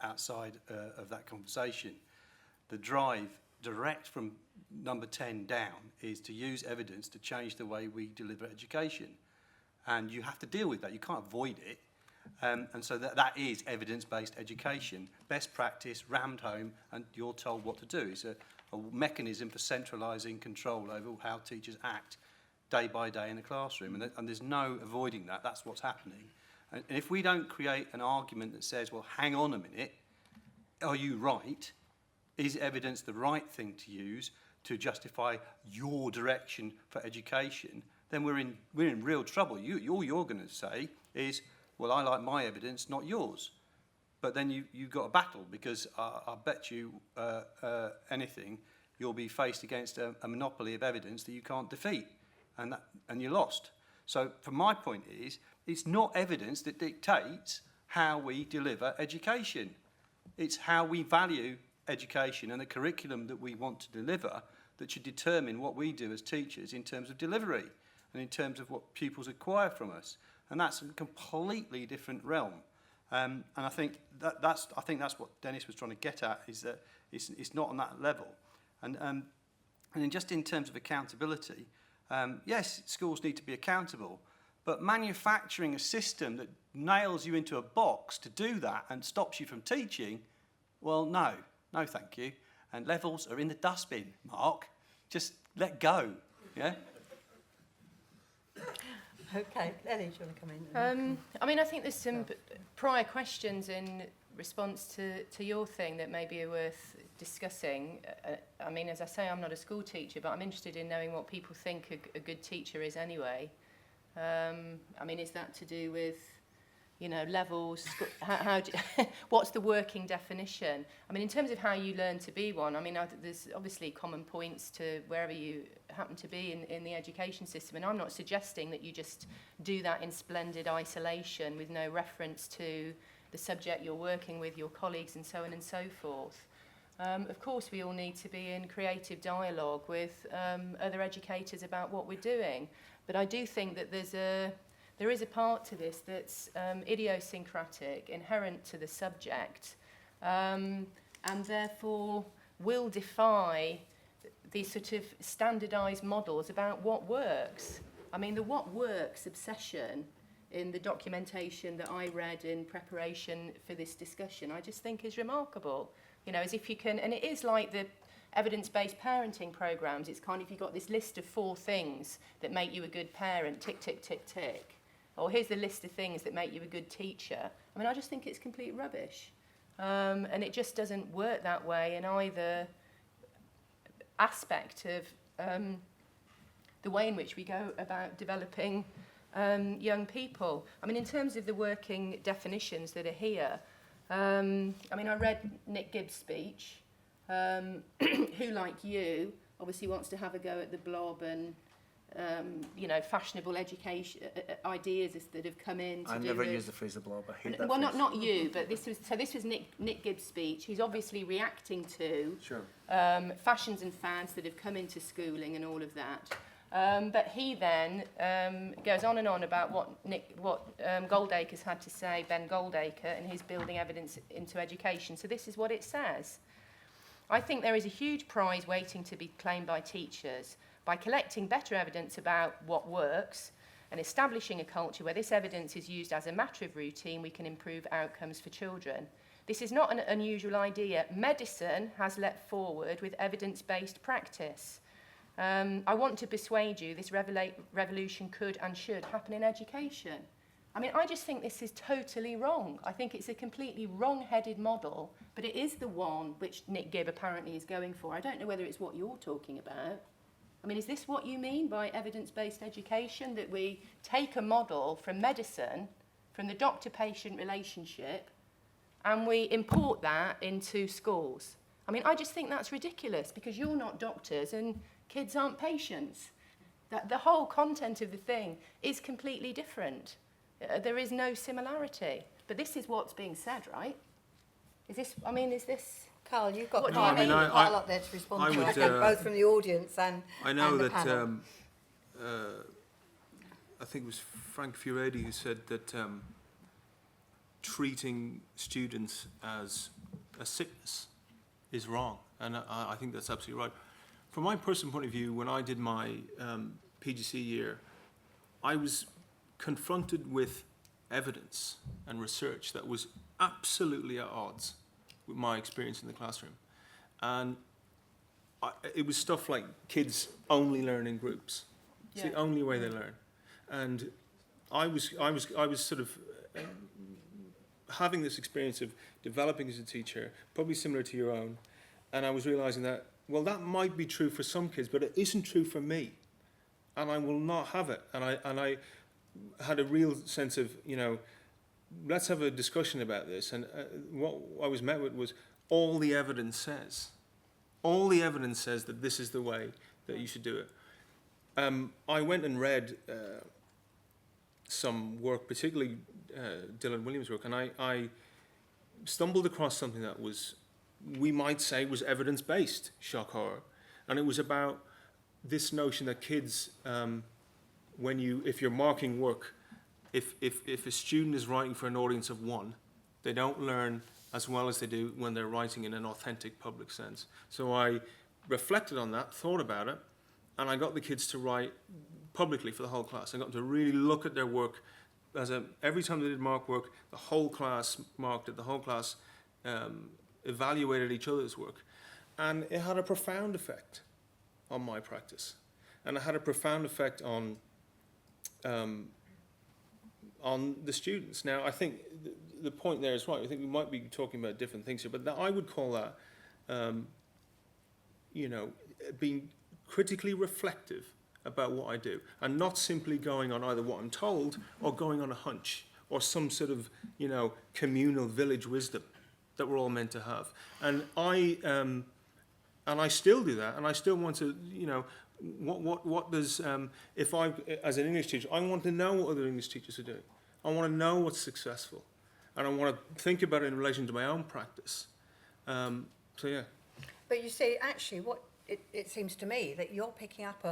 outside of that conversation. The drive direct from number 10 down is to use evidence to change the way we deliver education. And you have to deal with that. You can't avoid it. And so that is evidence-based education. Best practice, rammed home, and you're told what to do. It's a mechanism for centralising control over how teachers act day by day in the classroom. And there's no avoiding that. That's what's happening. And if we don't create an argument that says, well, hang on a minute, are you right? Is evidence the right thing to use to justify your direction for education? Then we're in real trouble. All you're going to say is, well, I like my evidence, not yours. But then you've got a battle, because I bet you anything, you'll be faced against a monopoly of evidence that you can't defeat, and you're lost. So from my point is, it's not evidence that dictates how we deliver education. It's how we value education and the curriculum that we want to deliver that should determine what we do as teachers in terms of delivery and in terms of what pupils acquire from us. And that's a completely different realm. And I think that's what Dennis was trying to get at, is that it's not on that level. And then just in terms of accountability, yes, schools need to be accountable, but manufacturing a system that nails you into a box to do that and stops you from teaching, well, no, thank you. And levels are in the dustbin, Mark. Just let go, yeah? Okay, Ellie, do you want to come in? I mean, I think there's some prior questions in response to your thing that maybe are worth discussing. I mean, as I say, I'm not a school teacher, but I'm interested in knowing what people think a good teacher is anyway. I mean, is that to do with, levels? What's the working definition? I mean, in terms of how you learn to be one, I mean, there's obviously common points to wherever you happen to be in the education system, and I'm not suggesting that you just do that in splendid isolation with no reference to the subject you're working with, your colleagues, and so on and so forth. Of course, we all need to be in creative dialogue with other educators about what we're doing, but I do think that there is a part to this that's idiosyncratic, inherent to the subject, and therefore will defy these sort of standardised models about what works. I mean, the what works obsession in the documentation that I read in preparation for this discussion, I just think is remarkable. You know, as if you can, and it is like the evidence-based parenting programs, it's kind of, you've got this list of 4 things that make you a good parent, tick, tick, tick, tick. Or here's the list of things that make you a good teacher. I mean, I just think it's complete rubbish. And it just doesn't work that way in either aspect of the way in which we go about developing young people. I mean, in terms of the working definitions that are here, I mean, I read Nick Gibb's speech, who, like you, obviously wants to have a go at the blob and, you know, fashionable education ideas that have come in. I never use the phrase the blob. I hate that well, phrase. not you, but this was Nick Gibb's speech. He's obviously reacting to Sure. fashions and fads that have come into schooling and all of that. But he then goes on and on about what Goldacre's had to say, Ben Goldacre, in his Building Evidence into Education. So this is what it says. I think there is a huge prize waiting to be claimed by teachers. By collecting better evidence about what works and establishing a culture where this evidence is used as a matter of routine, we can improve outcomes for children. This is not an unusual idea. Medicine has leapt forward with evidence-based practice. I want to persuade you this revolution could and should happen in education. I mean, I just think this is totally wrong. I think it's a completely wrong-headed model, but it is the one which Nick Gibb apparently is going for. I don't know whether it's what you're talking about. I mean, is this what you mean by evidence-based education, that we take a model from medicine, from the doctor-patient relationship, and we import that into schools? I mean, I just think that's ridiculous, because you're not doctors and kids aren't patients. The whole content of the thing is completely different. There is no similarity. But this is what's being said, right? Is this... Carl, you've got What do quite, you mean? quite a lot there to respond to, I think, both from the audience and I know and the that panel. I think it was Frank Furedi who said that treating students as a sickness is wrong, and I think that's absolutely right. From my personal point of view, when I did my PGC year, I was confronted with evidence and research that was absolutely at odds with my experience in the classroom. And it was stuff like kids only learn in groups. It's the only way they learn. And I was sort of having this experience of developing as a teacher, probably similar to your own, and I was realizing that, well, that might be true for some kids, but it isn't true for me, and I will not have it. And I had a real sense of, you know, let's have a discussion about this. And what I was met with was, all the evidence says that this is the way that you should do it. I went and read some work, particularly Dylan Williams' work, and I stumbled across something that was, we might say, was evidence-based, shock horror. And it was about this notion that kids, if you're marking work, if a student is writing for an audience of 1, they don't learn as well as they do when they're writing in an authentic public sense. So I reflected on that, thought about it, and I got the kids to write publicly for the whole class. I got them to really look at their work. Every time they did mark work, the whole class marked it, the whole class evaluated each other's work. And it had a profound effect on my practice. And it had a profound effect on the students. Now, I think the point there is right. I think we might be talking about different things here, but I would call that, being critically reflective about what I do, and not simply going on either what I'm told or going on a hunch or some sort of, communal village wisdom that we're all meant to have. And I still do that, and I still want to, what does, if I, as an English teacher, I want to know what other English teachers are doing. I want to know what's successful, and I want to think about it in relation to my own practice. Yeah. But you see, actually, what it seems to me that you're picking up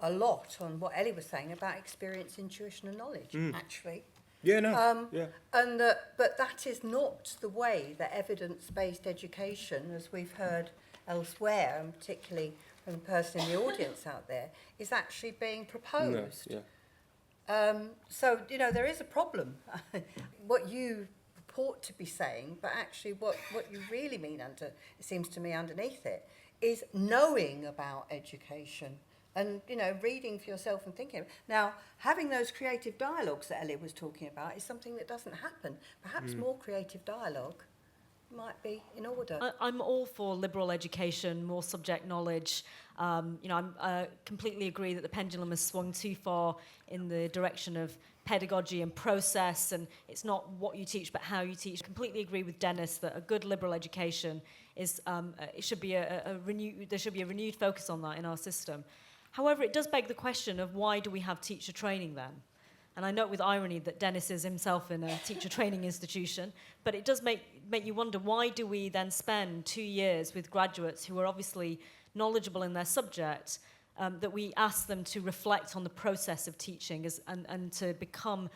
a lot on what Ellie was saying about experience, intuition and knowledge, actually. Yeah, no, yeah. But that is not the way that evidence-based education, as we've heard elsewhere, and particularly from the person in the audience out there, is actually being proposed. No, So, there is a problem. What you purport to be saying, but actually what you really mean it seems to me underneath it, is knowing about education and, reading for yourself and thinking. Now, having those creative dialogues that Ellie was talking about is something that doesn't happen. Perhaps more creative dialogue might be in order. I'm all for liberal education, more subject knowledge. I completely agree that the pendulum has swung too far in the direction of pedagogy and process, and it's not what you teach but how you teach. I completely agree with Dennis that a good liberal education is it should be there should be a renewed focus on that in our system. However, it does beg the question of why do we have teacher training then? And I note with irony that Dennis is himself in a teacher training institution, but it does make you wonder, why do we then spend 2 years with graduates who are obviously knowledgeable in their subject, that we ask them to reflect on the process of teaching and to become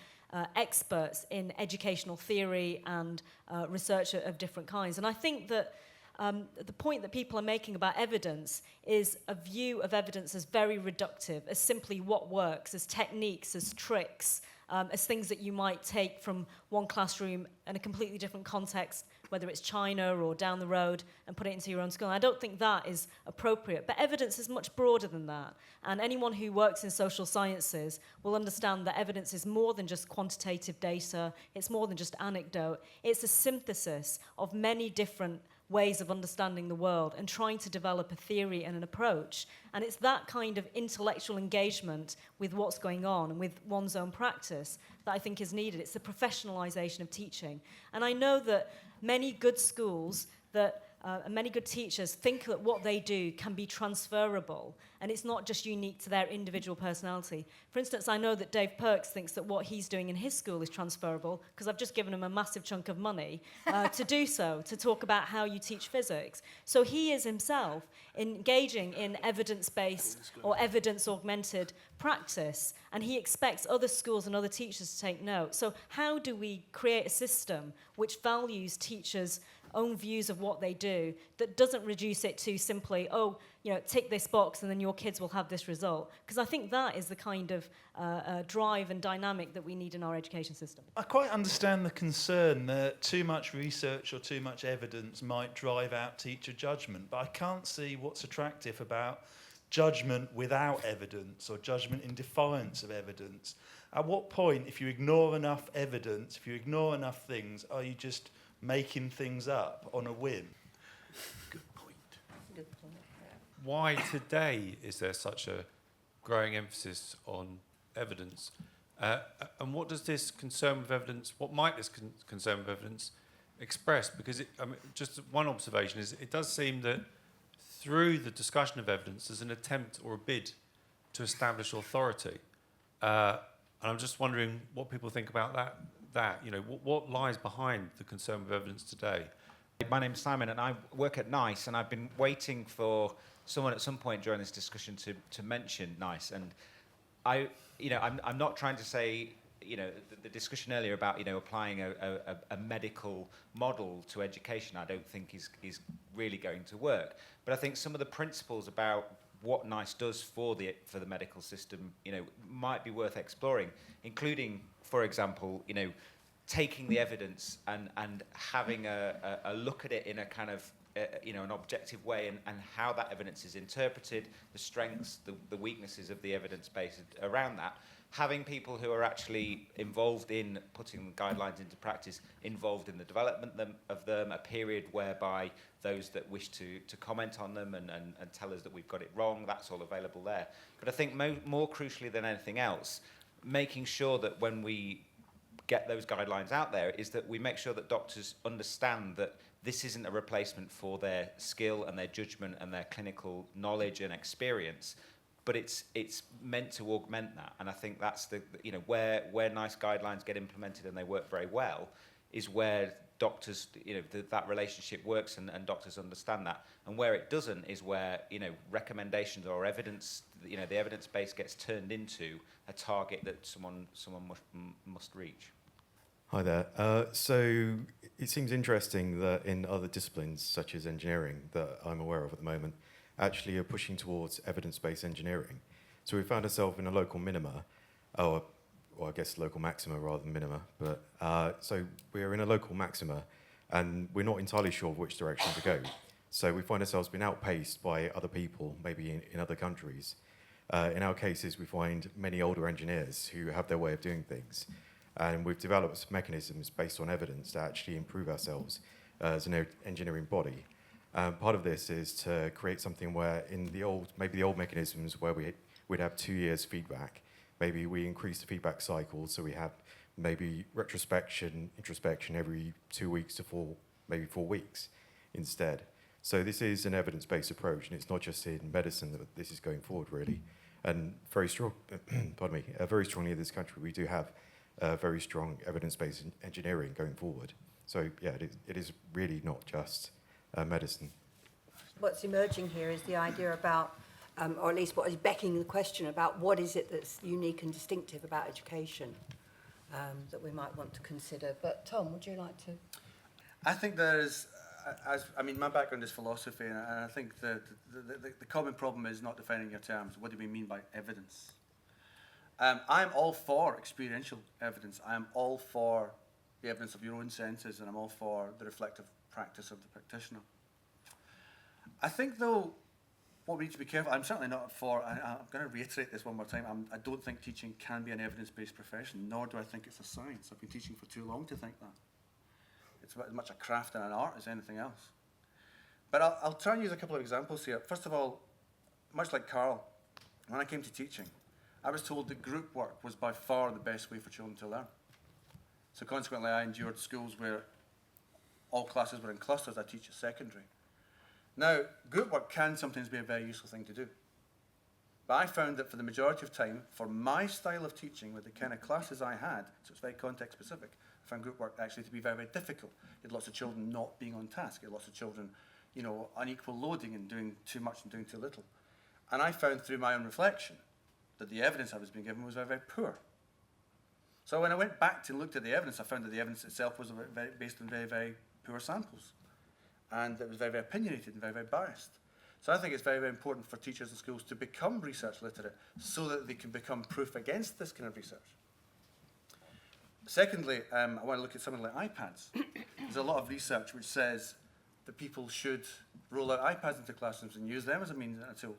experts in educational theory and research of different kinds. And I think that the point that people are making about evidence is a view of evidence as very reductive, as simply what works, as techniques, as tricks, as things that you might take from one classroom in a completely different context, whether it's China or down the road, and put it into your own school. And I don't think that is appropriate. But evidence is much broader than that. And anyone who works in social sciences will understand that evidence is more than just quantitative data. It's more than just anecdote. It's a synthesis of many different ways of understanding the world and trying to develop a theory and an approach. And it's that kind of intellectual engagement with what's going on and with one's own practice that I think is needed. It's the professionalization of teaching. And I know that many good schools and many good teachers think that what they do can be transferable, and it's not just unique to their individual personality. For instance, I know that Dave Perks thinks that what he's doing in his school is transferable, because I've just given him a massive chunk of money to do so, to talk about how you teach physics. So he is himself engaging in evidence-based or evidence-augmented practice, and he expects other schools and other teachers to take note. So how do we create a system which values teachers' own views of what they do, that doesn't reduce it to simply, tick this box and then your kids will have this result? Because I think that is the kind of drive and dynamic that we need in our education system. I quite understand the concern that too much research or too much evidence might drive out teacher judgment, but I can't see what's attractive about judgment without evidence or judgment in defiance of evidence. At what point, if you ignore enough evidence, if you ignore enough things, are you just making things up on a whim? Good point. Why today is there such a growing emphasis on evidence? And what does this concern with evidence, what might this concern with evidence express? Because just one observation is it does seem that through the discussion of evidence, there's an attempt or a bid to establish authority. And I'm just wondering what people think about that. What lies behind the concern with evidence today? My name's Simon and I work at NICE, and I've been waiting for someone at some point during this discussion to mention NICE. And I'm not trying to say, the discussion earlier about, applying a medical model to education, I don't think is really going to work. But I think some of the principles about what NICE does for the medical system, might be worth exploring, including, for example, taking the evidence and having a look at it in a kind of, an objective way, and how that evidence is interpreted, the strengths, the weaknesses of the evidence base around that. Having people who are actually involved in putting guidelines into practice, involved in the development of them, a period whereby those that wish to comment on them and tell us that we've got it wrong, that's all available there. But I think more crucially than anything else, making sure that when we get those guidelines out there is that we make sure that doctors understand that this isn't a replacement for their skill and their judgment and their clinical knowledge and experience, but it's meant to augment that. And I think that's where NICE guidelines get implemented and they work very well, is where doctors, that relationship works and doctors understand that. And where it doesn't is where, recommendations or evidence, the evidence base gets turned into a target that someone must reach. Hi there. So it seems interesting that in other disciplines, such as engineering, that I'm aware of at the moment, actually are pushing towards evidence-based engineering. So we found ourselves in a local minima, or or I guess local maxima rather than minima. But so we're in a local maxima, and we're not entirely sure of which direction to go. So we find ourselves being outpaced by other people, maybe in other countries. In our cases, we find many older engineers who have their way of doing things. And we've developed mechanisms based on evidence to actually improve ourselves as an engineering body. Part of this is to create something where in the old mechanisms where we'd have 2 years feedback, maybe we increase the feedback cycle, so we have maybe retrospection, introspection every 2 weeks to 4 weeks instead. So this is an evidence-based approach, and it's not just in medicine that this is going forward, really. And very strong, very strongly in this country, we do have very strong evidence-based engineering going forward. So yeah, it is really not just medicine. What's emerging here is the idea about, or at least what is begging the question about what is it that's unique and distinctive about education that we might want to consider. But Tom, would you like to? I think there's, my background is philosophy, and I think the common problem is not defining your terms. What do we mean by evidence? I'm all for experiential evidence. I'm all for the evidence of your own senses, and I'm all for the reflective practice of the practitioner. I think, though, what we need to be careful, I'm certainly not for, I'm going to reiterate this one more time, I don't think teaching can be an evidence-based profession, nor do I think it's a science. I've been teaching for too long to think that. It's as much a craft and an art as anything else. But I'll try and use a couple of examples here. First of all, much like Carl, when I came to teaching, I was told that group work was by far the best way for children to learn. So consequently, I endured schools where all classes were in clusters. I teach at secondary. Now, group work can sometimes be a very useful thing to do. But I found that for the majority of time, for my style of teaching, with the kind of classes I had, so it's very context specific, I found group work actually to be very, very difficult. You had lots of children not being on task. You had lots of children, unequal loading and doing too much and doing too little. And I found through my own reflection that the evidence I was being given was very, very poor. So when I went back to look at the evidence, I found that the evidence itself was based on very, very poor samples. And it was very, very opinionated and very, very biased. So I think it's very, very important for teachers and schools to become research literate so that they can become proof against this kind of research. Secondly, I want to look at something like iPads. There's a lot of research which says that people should roll out iPads into classrooms and use them as a means and a tool.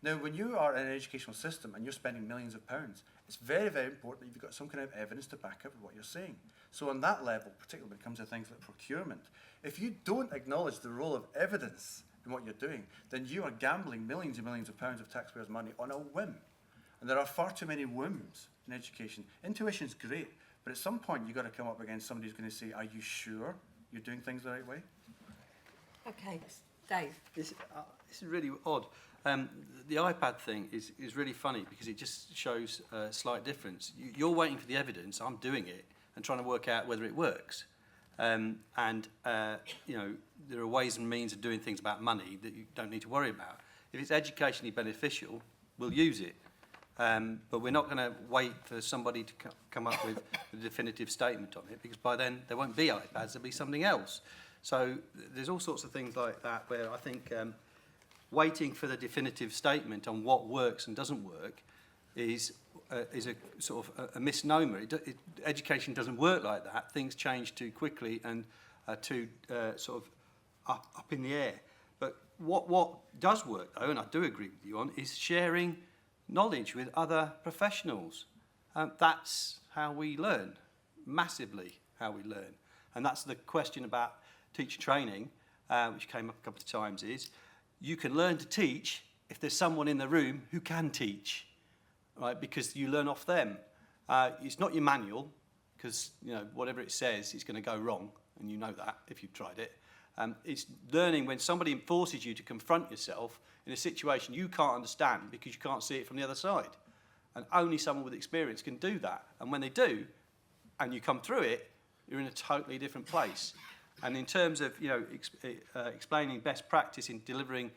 Now, when you are in an educational system and you're spending millions of pounds, it's very, very important that you've got some kind of evidence to back up what you're saying. So on that level, particularly when it comes to things like procurement, if you don't acknowledge the role of evidence in what you're doing, then you are gambling millions and millions of pounds of taxpayers' money on a whim. And there are far too many whims in education. Intuition's great, but at some point you've got to come up against somebody who's going to say, are you sure you're doing things the right way? Okay, Dave. This is really odd. The iPad thing is really funny because it just shows a slight difference. You're waiting for the evidence, I'm doing it, and trying to work out whether it works. There are ways and means of doing things about money that you don't need to worry about. If it's educationally beneficial, we'll use it. But we're not going to wait for somebody to come up with a definitive statement on it, because by then there won't be iPads, there'll be something else. So there's all sorts of things like that where I think waiting for the definitive statement on what works and doesn't work is a sort of a misnomer. Education doesn't work like that. Things change too quickly and too sort of up in the air. But what does work, though, and I do agree with you on, is sharing knowledge with other professionals. That's how we learn, massively how we learn. And that's the question about teacher training, which came up a couple of times, is you can learn to teach if there's someone in the room who can teach, right? Because you learn off them. It's not your manual, because whatever it says is going to go wrong, and you know that if you've tried it. It's learning when somebody forces you to confront yourself in a situation you can't understand because you can't see it from the other side. And only someone with experience can do that. And when they do, and you come through it, you're in a totally different place. And in terms of explaining best practice in delivering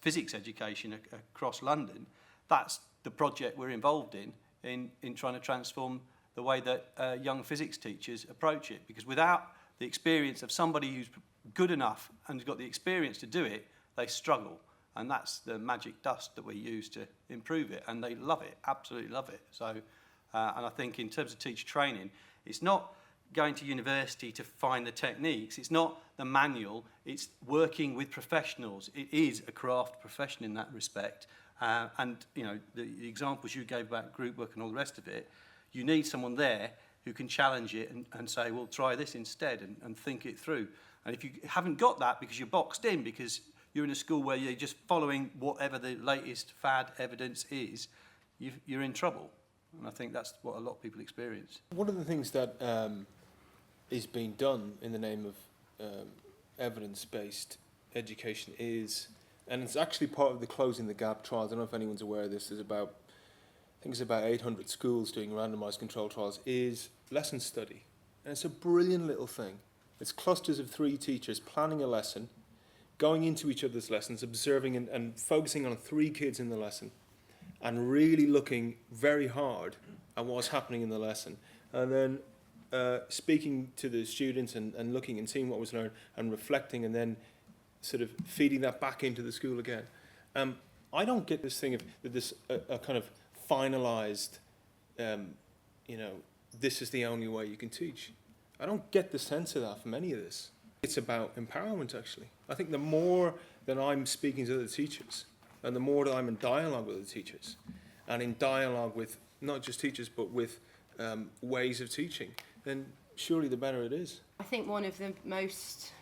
physics education across London, that's the project we're involved in trying to transform the way that young physics teachers approach it. Because without the experience of somebody who's good enough and has got the experience to do it, they struggle. And that's the magic dust that we use to improve it. And they love it, absolutely love it. So And I think in terms of teacher training, it's not going to university to find the techniques. It's not the manual. It's working with professionals. It is a craft profession in that respect. And you know, the examples you gave about group work and all the rest of it, you need someone there who can challenge it and say, well, try this instead, and think it through. And if you haven't got that because you're boxed in, because you're in a school where you're just following whatever the latest fad evidence is, you're in trouble. And I think that's what a lot of people experience. One of the things that is being done in the name of evidence-based education is, and it's actually part of the Closing the Gap trials. I don't know if anyone's aware of this. There's about, I think it's about 800 schools doing randomised control trials, is lesson study. And it's a brilliant little thing. It's clusters of 3 teachers planning a lesson, going into each other's lessons, observing and focusing on 3 kids in the lesson, and really looking very hard at what's happening in the lesson. And then speaking to the students and looking and seeing what was learned and reflecting, and then sort of feeding that back into the school again. I don't get this thing of this a kind of finalised, you know, this is the only way you can teach. I don't get the sense of that from any of this. It's about empowerment, actually. I think the more that I'm speaking to other teachers, and the more that I'm in dialogue with other teachers, and in dialogue with not just teachers, but with ways of teaching, then surely the better it is. I think one of the most,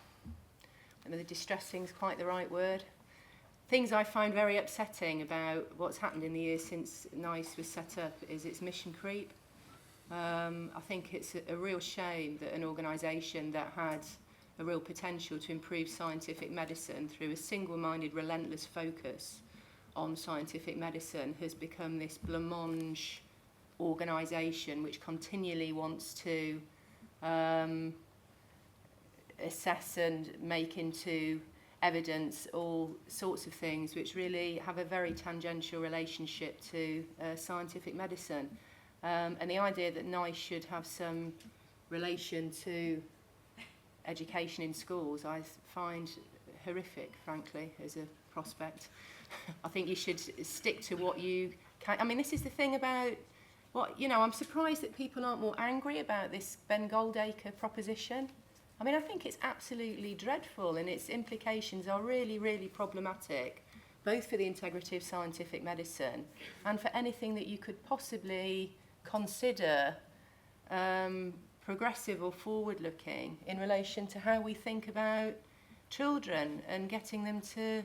I mean, the distressing is quite the right word, things I find very upsetting about what's happened in the years since NICE was set up is its mission creep. I think it's a real shame that an organisation that had a real potential to improve scientific medicine through a single-minded, relentless focus on scientific medicine has become this blancmange organisation which continually wants to assess and make into evidence all sorts of things which really have a very tangential relationship to scientific medicine. And the idea that NICE should have some relation to education in schools, I find horrific, frankly, as a prospect. I think you should stick to what you can. I mean, this is the thing about what, you know, I'm surprised that people aren't more angry about this Ben Goldacre proposition. I mean, I think it's absolutely dreadful, and its implications are really, really problematic, both for the integrity of scientific medicine and for anything that you could possibly consider progressive or forward-looking in relation to how we think about children and getting them to,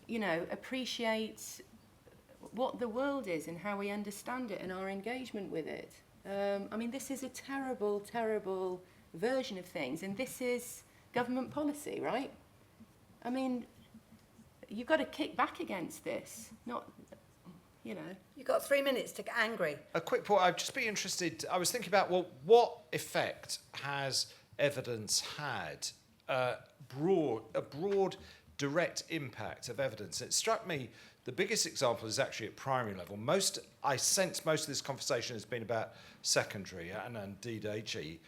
you know, appreciate what the world is and how we understand it and our engagement with it. I mean, this is a terrible, terrible version of things, and this is government policy, right? I mean, you've got to kick back against this, not, you know. You've got 3 minutes to get angry. A quick point, I'd just be interested, I was thinking about, well, what effect has evidence had, a broad direct impact of evidence? It struck me the biggest example is actually at primary level. I sense most of this conversation has been about secondary and indeed HE.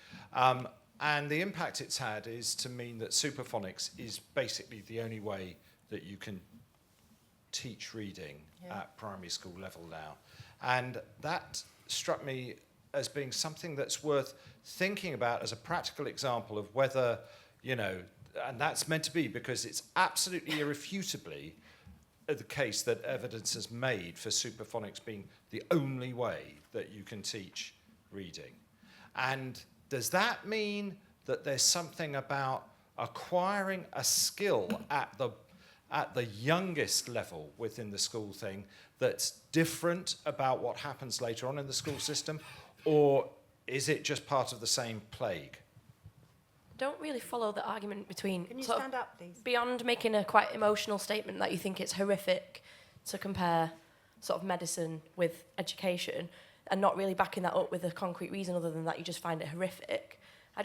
And the impact it's had is to mean that superphonics is basically the only way that you can teach reading at primary school level now. And that struck me as being something that's worth thinking about as a practical example of whether, you know, and that's meant to be because it's absolutely irrefutably the case that evidence has made for superphonics being the only way that you can teach reading. And does that mean that there's something about acquiring a skill at the youngest level within the school thing that's different about what happens later on in the school system? Or is it just part of the same plague? Don't really follow the argument between... Can you stand up, please? Beyond making a quite emotional statement that you think it's horrific to compare sort of medicine with education and not really backing that up with a concrete reason other than that you just find it horrific. I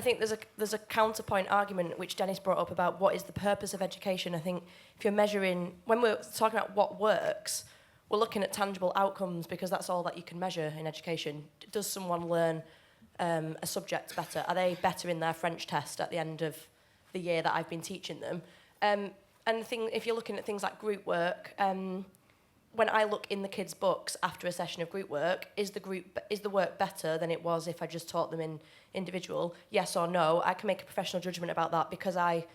think there's a counterpoint argument which Dennis brought up about what is the purpose of education. I think if you're measuring... When we're talking about what works, we're looking at tangible outcomes because that's all that you can measure in education. Does someone learn a subject better? Are they better in their French test at the end of the year that I've been teaching them? And if you're looking at things like group work, when I look in the kids' books after a session of group work, is the work better than it was if I just taught them in individual? Yes or no? I can make a professional judgment about that because I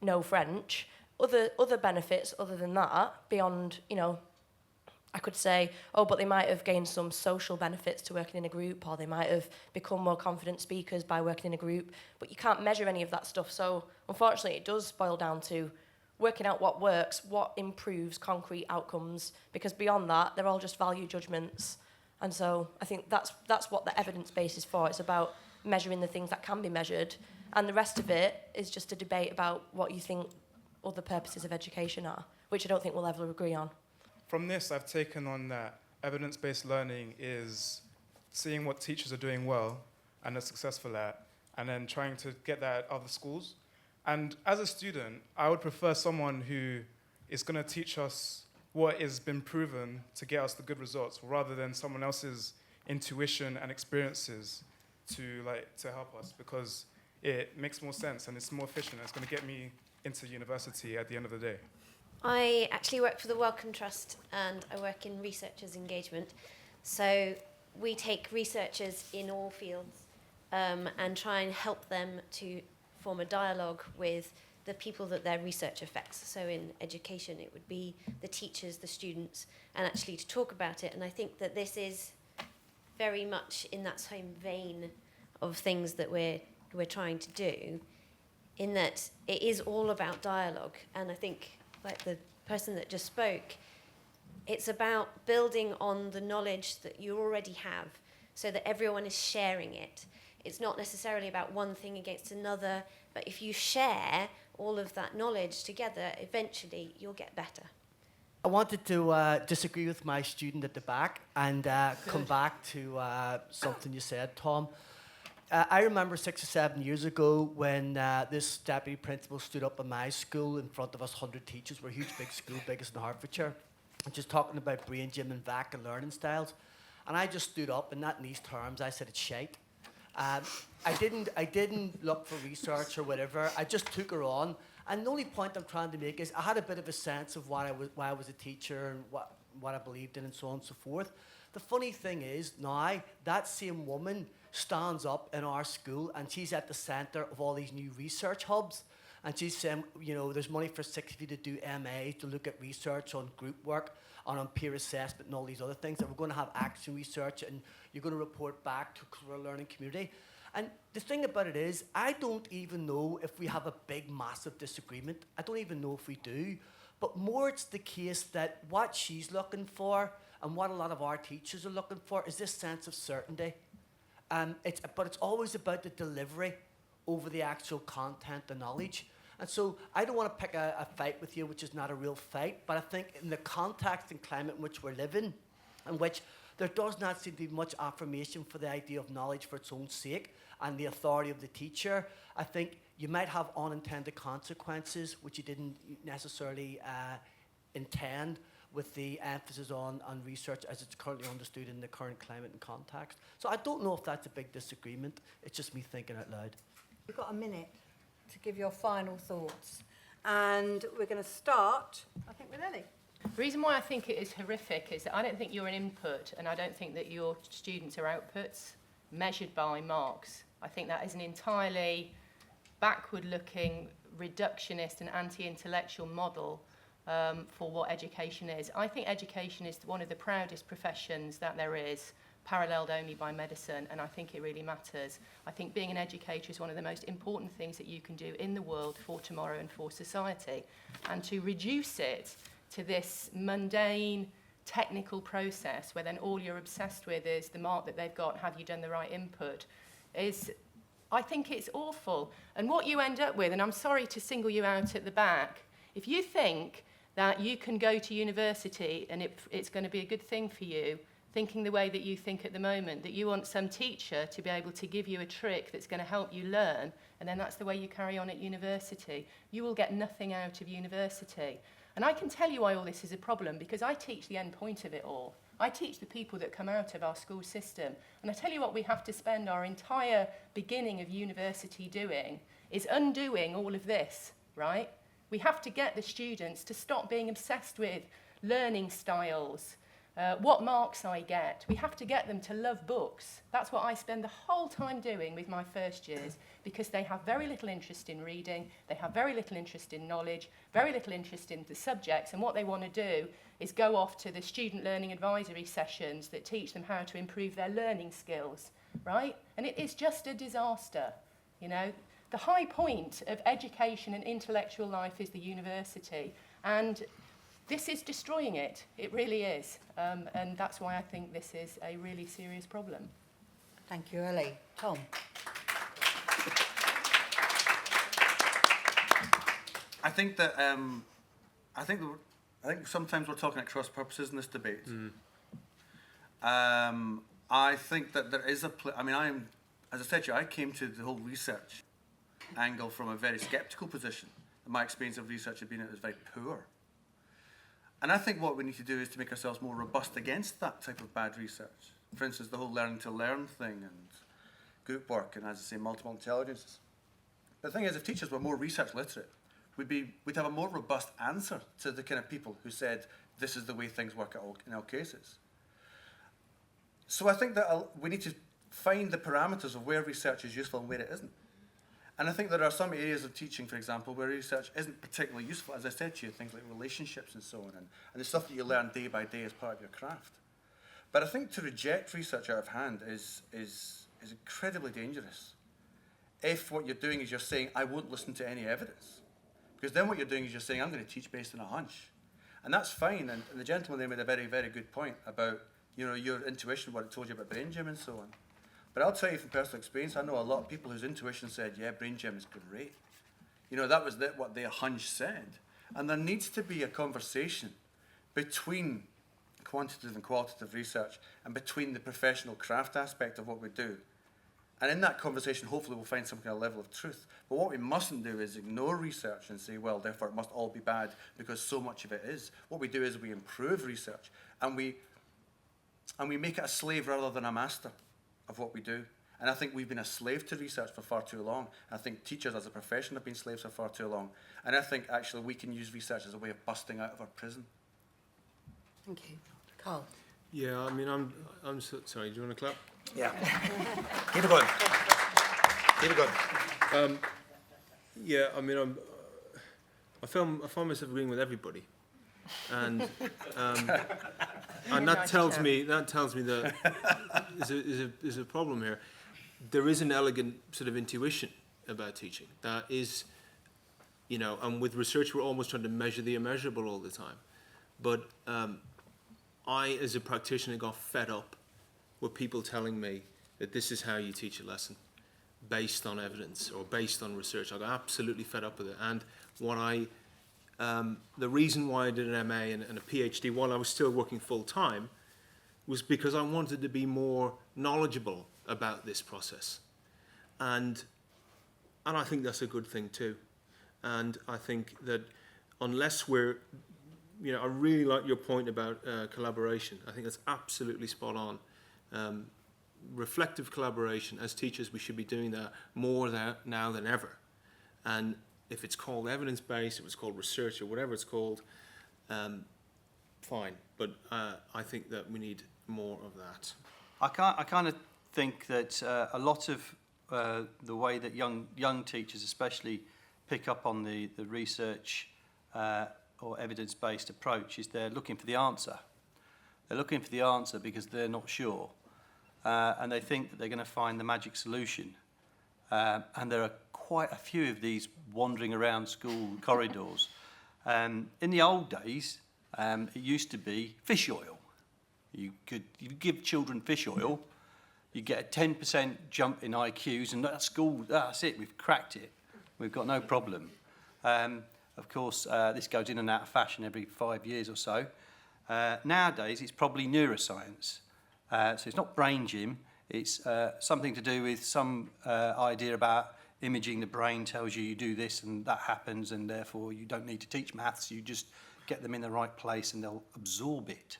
know French. Other benefits other than that, beyond, you know, I could say, oh, but they might have gained some social benefits to working in a group, or they might have become more confident speakers by working in a group, but you can't measure any of that stuff. So unfortunately, it does boil down to working out what works, what improves concrete outcomes, because beyond that, they're all just value judgments. And so I think that's what the evidence base is for. It's about measuring the things that can be measured, and the rest of it is just a debate about what you think other purposes of education are, which I don't think we'll ever agree on. From this, I've taken on that evidence-based learning is seeing what teachers are doing well and are successful at, and then trying to get that at other schools. And as a student, I would prefer someone who is going to teach us what has been proven to get us the good results, rather than someone else's intuition and experiences to help us, because it makes more sense and it's more efficient. It's going to get me into university at the end of the day. I actually work for the Wellcome Trust, and I work in researchers' engagement. So we take researchers in all fields and try and help them to form a dialogue with the people that their research affects. So in education, it would be the teachers, the students, and actually to talk about it. And I think that this is very much in that same vein of things that we're trying to do, in that it is all about dialogue. And I think, like the person that just spoke, it's about building on the knowledge that you already have so that everyone is sharing it. It's not necessarily about one thing against another, but if you share all of that knowledge together, eventually you'll get better. I wanted to disagree with my student at the back and come back to something you said, Tom. I remember 6 or 7 years ago when this deputy principal stood up in my school in front of us 100 teachers. We're a huge big school, biggest in Hertfordshire, and just talking about brain gym and VAC and learning styles. And I just stood up, and not in these terms, I said it's shite. I didn't look for research or whatever. I just took her on. And the only point I'm trying to make is I had a bit of a sense of why I was a teacher and what I believed in and so on and so forth. The funny thing is now that same woman stands up in our school and she's at the centre of all these new research hubs. And she's saying, you know, there's money for 6 of you to do MA, to look at research on group work and on peer assessment and all these other things. And we're going to have action research and you're going to report back to the learning community. And the thing about it is, I don't even know if we have a big, massive disagreement. I don't even know if we do. But more it's the case that what she's looking for and what a lot of our teachers are looking for is this sense of certainty. But it's always about the delivery over the actual content and knowledge. And so I don't want to pick a fight with you, which is not a real fight, but I think in the context and climate in which we're living, in which there does not seem to be much affirmation for the idea of knowledge for its own sake and the authority of the teacher, I think you might have unintended consequences which you didn't necessarily intend with the emphasis on research as it's currently understood in the current climate and context. So I don't know if that's a big disagreement. It's just me thinking out loud. You've got a minute to give your final thoughts. And we're going to start, I think, with Ellie. The reason why I think it is horrific is that I don't think you're an input and I don't think that your students are outputs measured by marks. I think that is an entirely backward-looking, reductionist and anti-intellectual model for what education is. I think education is one of the proudest professions that there is, paralleled only by medicine, and I think it really matters. I think being an educator is one of the most important things that you can do in the world for tomorrow and for society. And to reduce it to this mundane, technical process where then all you're obsessed with is the mark that they've got, have you done the right input, is, I think it's awful. And what you end up with, and I'm sorry to single you out at the back, if you think that you can go to university and it's going to be a good thing for you, thinking the way that you think at the moment, that you want some teacher to be able to give you a trick that's going to help you learn, and then that's the way you carry on at university, you will get nothing out of university. And I can tell you why all this is a problem, because I teach the end point of it all. I teach the people that come out of our school system. And I tell you what we have to spend our entire beginning of university doing is undoing all of this, right? We have to get the students to stop being obsessed with learning styles, what marks I get. We have to get them to love books. That's what I spend the whole time doing with my first years, because they have very little interest in reading, they have very little interest in knowledge, very little interest in the subjects, and what they want to do is go off to the student learning advisory sessions that teach them how to improve their learning skills, right? And it is just a disaster, you know. The high point of education and intellectual life is the university, and this is destroying it. It really is. And that's why I think this is a really serious problem. Thank you, Ellie. Tom? I think that I think sometimes we're talking at cross purposes in this debate. I think that there is as I said to you, I came to the whole research angle from a very sceptical position. My experience of research had been it was very poor. And I think what we need to do is to make ourselves more robust against that type of bad research. For instance, the whole learning to learn thing and group work and, as I say, multiple intelligences. But the thing is, if teachers were more research literate, we'd have a more robust answer to the kind of people who said this is the way things work in all cases. So I think that we need to find the parameters of where research is useful and where it isn't. And I think there are some areas of teaching, for example, where research isn't particularly useful, as I said to you, things like relationships and so on, and the stuff that you learn day by day as part of your craft. But I think to reject research out of hand is incredibly dangerous. If what you're doing is you're saying, I won't listen to any evidence. Because then what you're doing is you're saying, I'm going to teach based on a hunch. And that's fine, and the gentleman there made a very, very good point about, you know, your intuition, what it told you about brain gym and so on. But I'll tell you from personal experience, I know a lot of people whose intuition said, yeah, brain gym is great. You know, that was what their hunch said. And there needs to be a conversation between quantitative and qualitative research and between the professional craft aspect of what we do. And in that conversation, hopefully we'll find some kind of level of truth. But what we mustn't do is ignore research and say, well, therefore it must all be bad because so much of it is. What we do is we improve research and we make it a slave rather than a master of what we do. And I think we've been a slave to research for far too long. I think teachers as a profession have been slaves for far too long. And I think actually we can use research as a way of busting out of our prison. Thank you. Carl? Yeah, I mean, I'm sorry, do you want to clap? Yeah. Keep it going. Keep it going. Yeah, I mean, I find myself agreeing with everybody. And that tells me that there's a problem here. There is an elegant sort of intuition about teaching that is, you know, and with research we're almost trying to measure the immeasurable all the time. But I, as a practitioner, got fed up with people telling me that this is how you teach a lesson based on evidence or based on research. I got absolutely fed up with it. And the reason why I did an MA and a PhD while I was still working full-time was because I wanted to be more knowledgeable about this process. And I think that's a good thing too. And I think that unless we're, you know, I really like your point about collaboration. I think that's absolutely spot on. Reflective collaboration, as teachers we should be doing that more now than ever. And if it's called evidence-based, if it's called research or whatever it's called, fine. But I think that we need more of that. I kind of think that a lot of the way that young teachers especially pick up on the research or evidence-based approach is they're looking for the answer. They're looking for the answer because they're not sure. And they think that they're going to find the magic solution. And there are quite a few of these wandering around school corridors. In the old days, it used to be fish oil. You give children fish oil, you get a 10% jump in IQs, and at school, that's it, we've cracked it. We've got no problem. Of course, this goes in and out of fashion every 5 years or so. Nowadays, it's probably neuroscience. So it's not brain gym, it's something to do with some idea about imaging the brain tells you do this and that happens, and therefore you don't need to teach maths, you just get them in the right place and they'll absorb it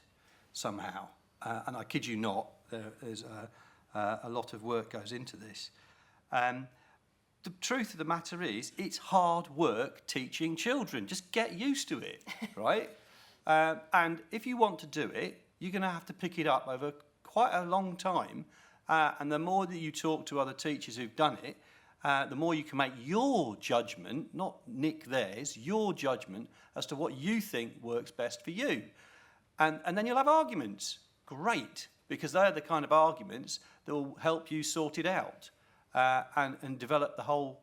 somehow. And I kid you not, there's a lot of work goes into this. The truth of the matter is, it's hard work teaching children. Just get used to it, right? And if you want to do it, you're going to have to pick it up over quite a long time. And the more that you talk to other teachers who've done it, the more you can make your judgment, not nick theirs, your judgment as to what you think works best for you. And then you'll have arguments. Great, because they're the kind of arguments that will help you sort it out and develop the whole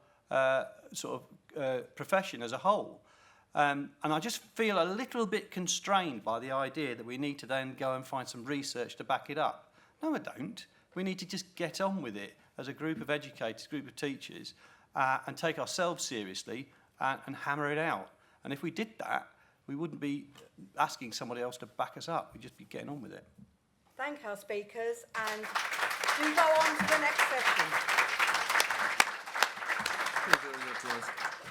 profession as a whole. And I just feel a little bit constrained by the idea that we need to then go and find some research to back it up. No, I don't. We need to just get on with it as a group of educators, group of teachers, and take ourselves seriously and hammer it out. And if we did that, we wouldn't be asking somebody else to back us up. We'd just be getting on with it. Thank our speakers, and do go on to the next session. Thank you very much, Liz.